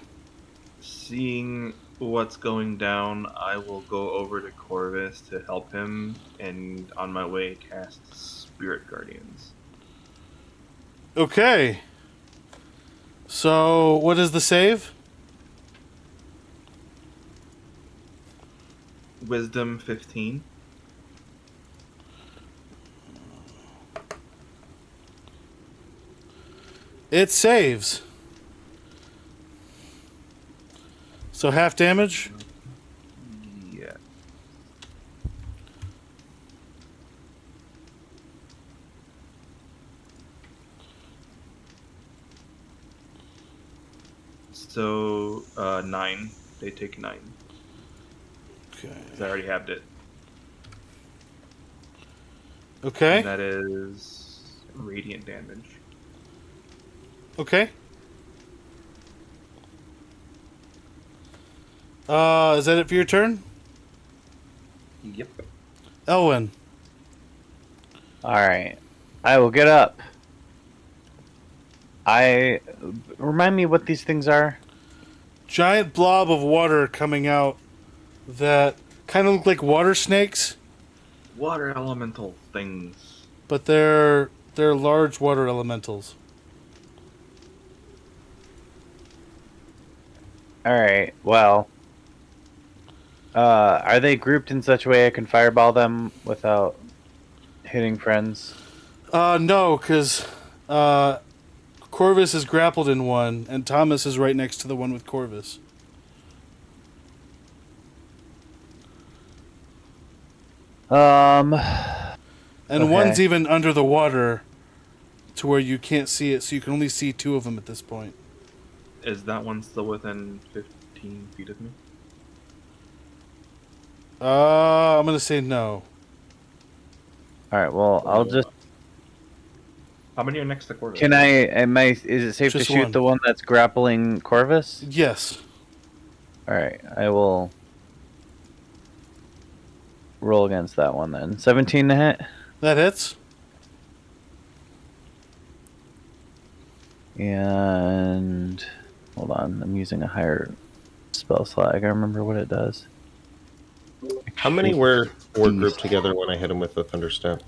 Seeing what's going down, I will go over to Corvus to help him, and on my way cast Spirit Guardians. Okay. So, what is the save? Wisdom 15. It saves. So half damage? Yeah. So 9. They take 9. Okay. 'Cause I already have it. Okay. And that is radiant damage. Okay. Is that it for your turn? Yep. Elwin. Alright. I will get up. Remind me what these things are? Giant blob of water coming out that kind of look like water snakes, Water elemental things. but they're large water elementals. Alright, well. Are they grouped in such a way I can fireball them without hitting friends? No, because Corvus is grappled in one, and Thomas is right next to the one with Corvus. Um, And Okay. one's even under the water to where you can't see it, so you can only see two of them at this point. Is that one still within 15 feet of me? I'm going to say no. Alright, well, I'll just... How many are next to Corvus? Is it safe to Just shoot one. the one that's grappling Corvus? Yes. Alright, I will roll against that one then. 17 to hit? That hits. And... Hold on, I'm using a higher spell slot. I gotta remember what it does. How many were grouped together when I hit him with the thunderstep?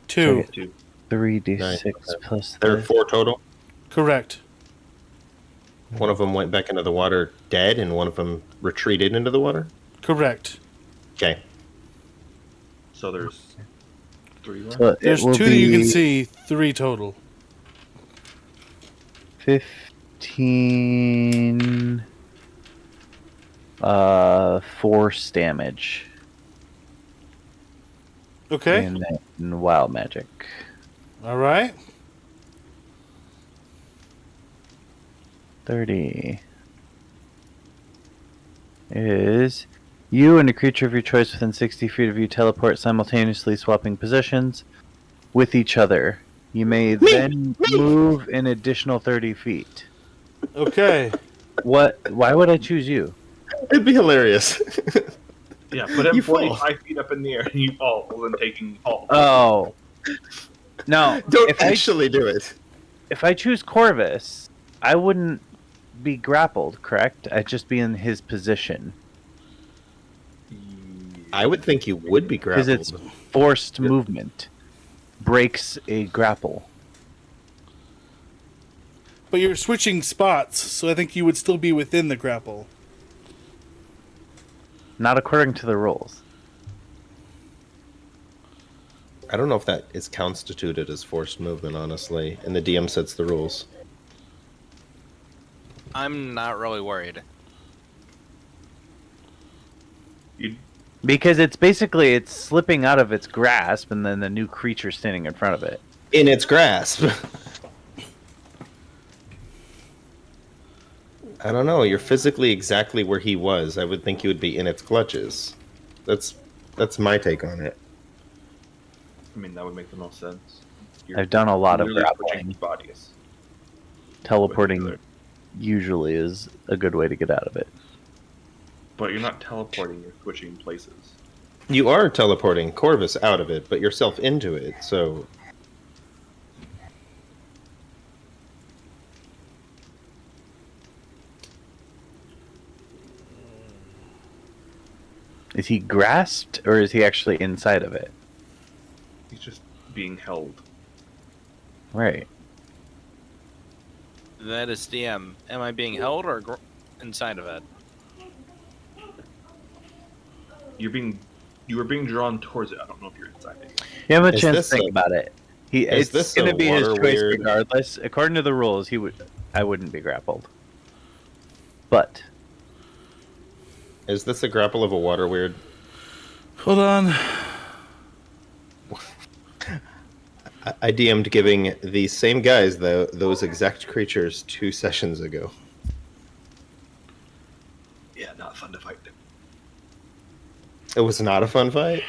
Two. 2. 3d6 Nice, okay. plus There are this. 4 total. Correct. One of them went back into the water dead, and one of them retreated into the water. Correct. Okay. So there's 3 left. So There's it will two that you can be see, 3 total. 15 force damage. Okay. And wild magic. All right. 30 is you and a creature of your choice within 60 feet of you teleport simultaneously, swapping positions with each other. You may then move an additional 30 feet. Okay. Why would I choose you? It'd be hilarious. Yeah, put him You fall. 45 feet up in the air and you fall, then taking fall. Oh. No. Don't if actually do it. if I choose Corvus, I wouldn't be grappled, correct? I'd just be in his position. I would think you would be Because grappled. it's forced movement. Breaks a grapple. But you're switching spots, so I think you would still be within the grapple. Not according to the rules. I don't know if that is constituted as forced movement, honestly. And the DM sets the rules. I'm not really worried. Because it's slipping out of its grasp and then the new creature standing in front of it. In its grasp. I don't know. You're physically exactly where he was. I would think you would be in its clutches. That's my take on it. I mean, that would make the most sense. I've done a lot of literally switching grappling. bodies. Teleporting usually is a good way to get out of it. But you're not teleporting, you're switching places. You are teleporting Corvus out of it, but yourself into it, so... Is he grasped or is he actually inside of it? He's just being held. Right. That is DM. Am I being held or inside of it? You were being drawn towards it. I don't know if you're inside it. You have a Is chance this to think a- about it. is It's this going to a be his water choice weird- regardless. According to the rules, I wouldn't be grappled. But Is this a grapple of a water weird? Hold on. I DM'd giving these same guys those exact creatures 2 sessions ago. fun to fight. It was not a fun fight.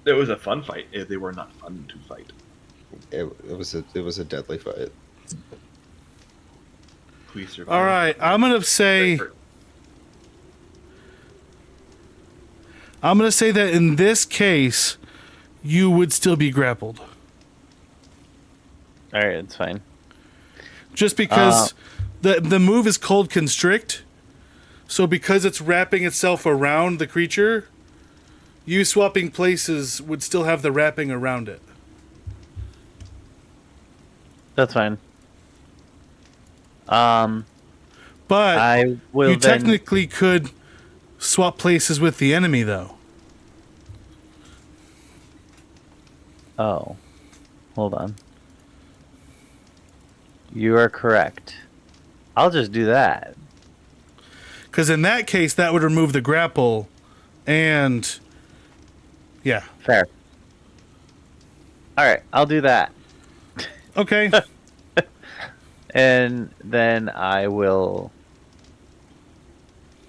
It was a fun fight. They were not fun to fight. It was a deadly fight. Please survive. All right, I'm gonna say that in this case, you would still be grappled, All right, it's fine. just because the move is cold constrict. So because it's wrapping itself around the creature, you swapping places would still have the wrapping around it. That's fine. But I will you then. technically could swap places with the enemy, though. Oh, hold on. You are correct. I'll just do that. Because in that case, that would remove the grapple, and yeah. Fair. All right, I'll do that. Okay. And then I will.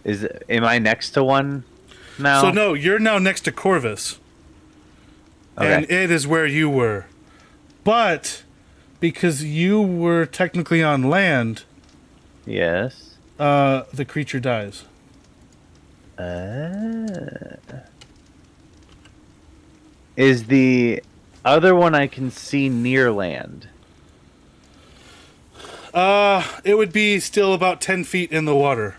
Am I next to one now? So no, you're now next to Corvus. Okay. And it is where you were. But because you were technically on land, Yes. the creature dies. Is the other one I can see near land? It would be still about 10 feet in the water.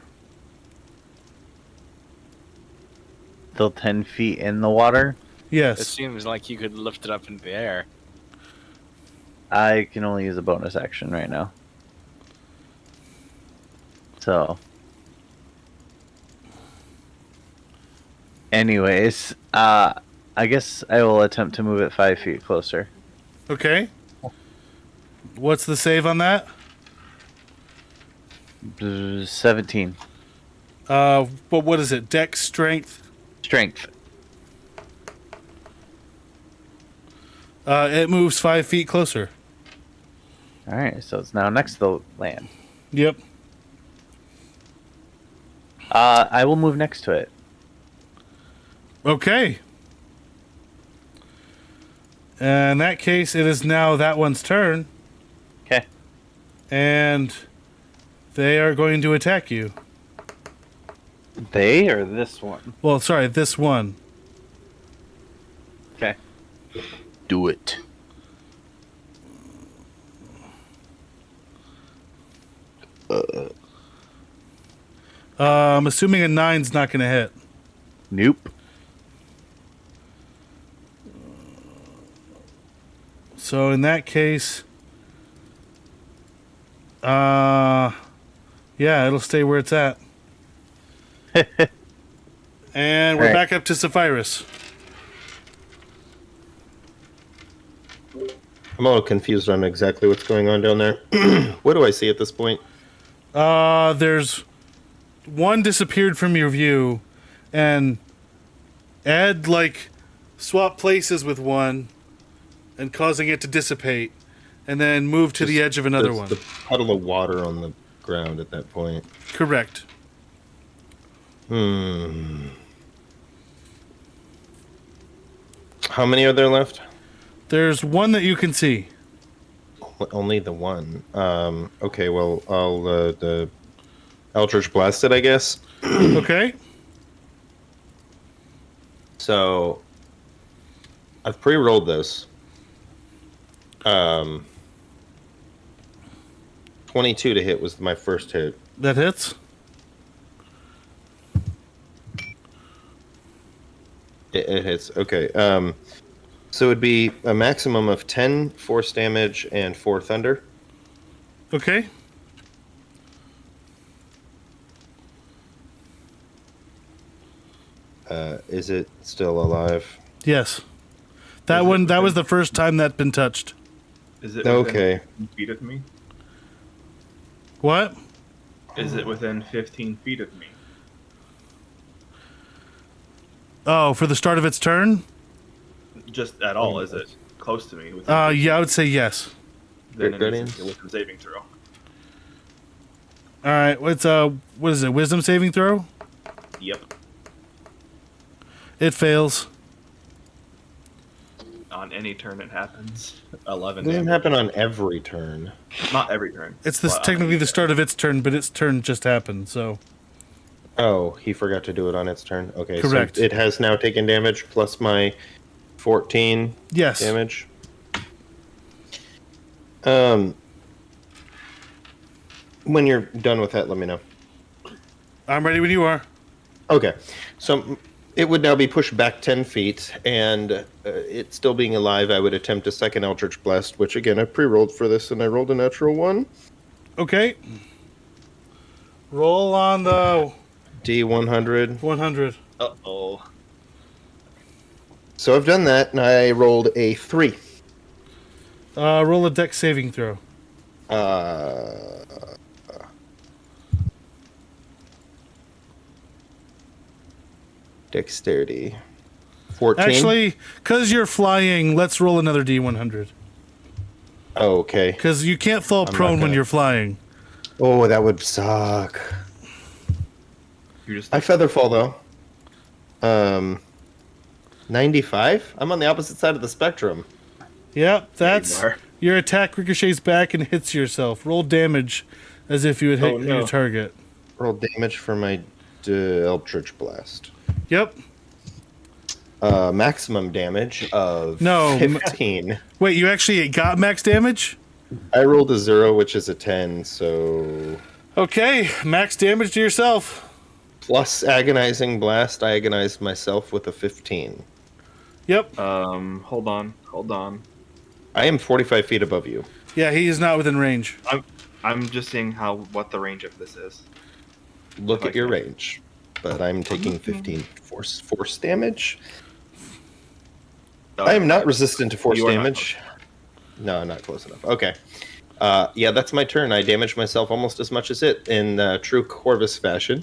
Still 10 feet in the water? It Yes. seems like you could lift it up in the air. I can only use a bonus action right now. So. Anyways, I guess I will attempt to move it 5 feet closer. Okay. What's the save on that? 17. But what is it? Dex, strength? Strength. It moves 5 feet closer. Alright, so it's now next to the land. Yep. I will move next to it. Okay. In that case, it is now that one's turn, Okay. and they are going to attack you. They or this one? Well, sorry, this one. Okay. Do it. I'm assuming a 9's not going to hit. Nope. So in that case, yeah, it'll stay where it's at. And we're Right. back up to Sapphirus. I'm a little confused on exactly what's going on down there. What do I see at this point? There's one disappeared from your view, and Ed, swapped places with one and causing it to dissipate, and then move to the edge of another one. The puddle of water on the ground at that point. Correct. How many are there left? There's one that you can see. Only the one. Okay, well, I'll the Eldritch Blast it, I guess. Okay. So I've pre-rolled this. 22 to hit was my first hit. That hits. It hits. Okay. So it would be a maximum of 10 force damage and 4 thunder. Okay. Is it still alive? Yes. That Is it one. That was within- the first time that's been touched. Is it Okay. within 15 feet of me? What? Is it within 15 feet of me? Oh, for the start of its turn? Just at all, is it? Close to me? Within Yeah, I would say yes. then it Good needs answer. to with a saving throw. All right. What's what is it? Wisdom saving throw? Yep. It fails. On any turn it happens. 11 It doesn't damage. happen on every turn. Not every turn. It's but on technically any the turn. start of its turn, but its turn just happened, so... Oh, he forgot to do it on its turn. Okay, Correct. so it has now taken damage plus my 14 Yes. damage. When you're done with that, let me know. I'm ready when you are. Okay, so it would now be pushed back 10 feet, and it still being alive, I would attempt a second Eldritch Blast, which again, I pre-rolled for this, and I rolled a natural 1. Okay. Roll on the D100. 100. Uh-oh. So I've done that, and I rolled a 3. Roll a dex saving throw. Dexterity. 14. Actually, because you're flying, let's roll another D100. Oh, okay. Because you can't fall I'm prone not when gonna- you're flying. Oh, that would suck. You're just I featherfall though. 95? I'm on the opposite side of the spectrum. Yep, that's... are. Your attack ricochets back and hits yourself. Roll damage as if you would hit Oh, no. your target. Roll damage for my Eldritch Blast. Yep. Maximum damage of No, 15. Wait, you actually got max damage? I rolled a 0, which is a 10, so... Okay, max damage to yourself. Plus Agonizing Blast, I agonized myself with a 15. Yep. hold on. I am 45 feet above you. Yeah, he is not within range. I'm just seeing what the range of this is. Look at your Okay. range. But I'm taking 15 force damage. I am not resistant to force You are not damage. No, not close enough. Okay. Yeah, that's my turn. I damaged myself almost as much as it in true Corvus fashion.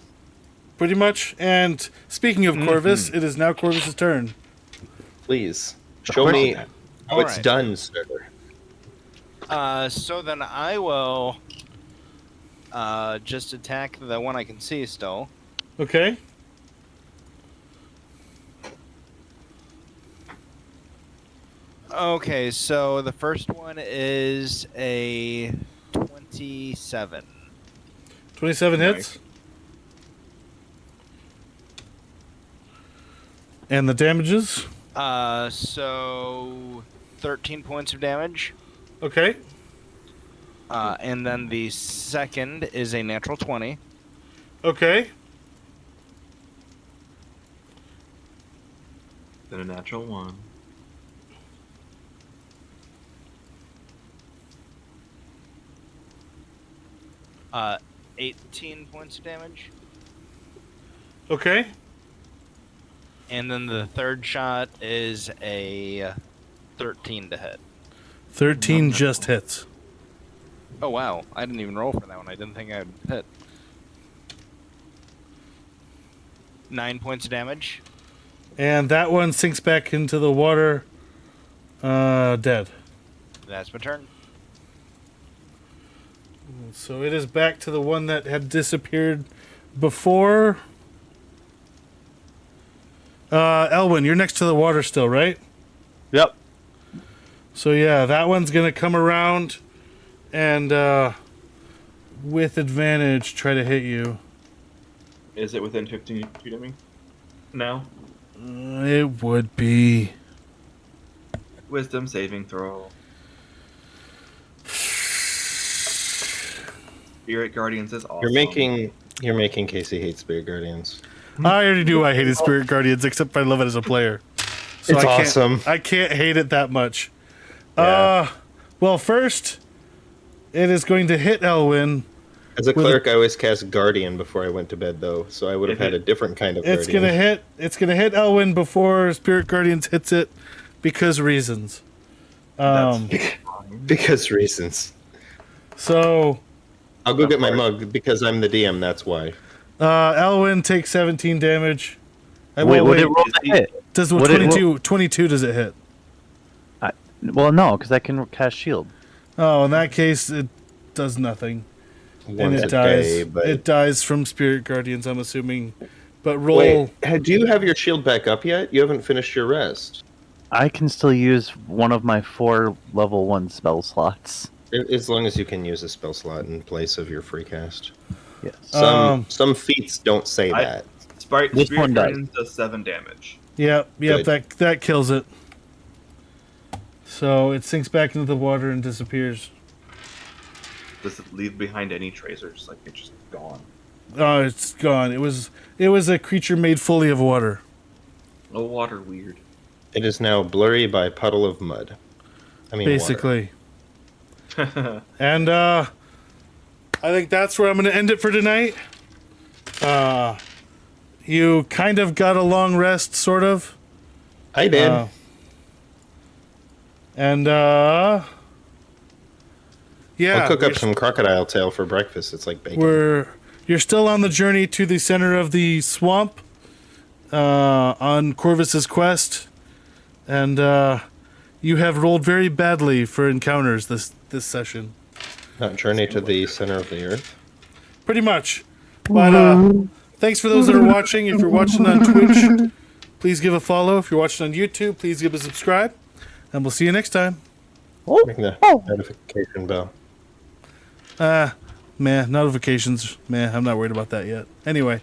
Pretty much. And speaking of Corvus, it is now Corvus's turn. Please, show me how All it's right. done, sir. So then I will just attack the one I can see still. Okay. Okay, so the first one is a 27. 27 hits. And the damages. So 13 points of damage. Okay. And then the second is a natural 20. Okay. Then a natural 1. Uh, 18 points of damage. Okay. And then the third shot is a 13 to hit. 13 just hits. Oh wow, I didn't even roll for that one. I didn't think I'd hit. 9 points of damage. And that one sinks back into the water, dead. That's my turn. So it is back to the one that had disappeared before. Elwyn, you're next to the water still, right? Yep. So yeah, that one's gonna come around and with advantage try to hit you. Is it within 15 feet of me? No. It would be. Wisdom saving throw. Spirit Guardians is awesome. You're making Casey hate Spirit Guardians. I already knew I hated Spirit Guardians, except I love it as a player. So It's I can't- awesome. I can't hate it that much. Yeah. Well, first, it is going to hit Elwyn. As a With cleric, I always cast Guardian before I went to bed, though, so I would have had a different kind of It's Guardian. gonna hit Elwyn before Spirit Guardians hits it, because reasons. Because reasons. So I'll go get my mug because I'm the DM. That's why. Elwyn takes 17 damage. Wait, would it roll to hit? Does would it 22 does it hit? Well, no, because I can cast shield. Oh, in that case, it does nothing. And Once it a dies. day, but It dies from Spirit Guardians, I'm assuming, But roll. Wait, do you have your shield back up yet? You haven't finished your rest. I can still use one of my 4 level 1 spell slots. As long as you can use a spell slot in place of your free cast. Yes. Some feats don't say that. Spirit This one does. Guardian does 7 damage. Yep, Good. that kills it. So it sinks back into the water and disappears. Does it leave behind any tracers? Like it's just gone. Oh, it's gone. It was a creature made fully of water. No water, weird. It is now blurry by puddle of mud. I mean, Basically. And I think that's where I'm going to end it for tonight. You kind of got a long rest, sort of. I did. And yeah, I'll cook up some crocodile tail for breakfast. It's like bacon. You're still on the journey to the center of the swamp on Corvus's quest, and you have rolled very badly for encounters this session. Not journey to the center of the earth. Pretty much. But thanks for those that are watching. If you're watching on Twitch, please give a follow. If you're watching on YouTube, please give a subscribe. And we'll see you next time. Ring the notification bell. Notifications. I'm not worried about that yet. Anyway.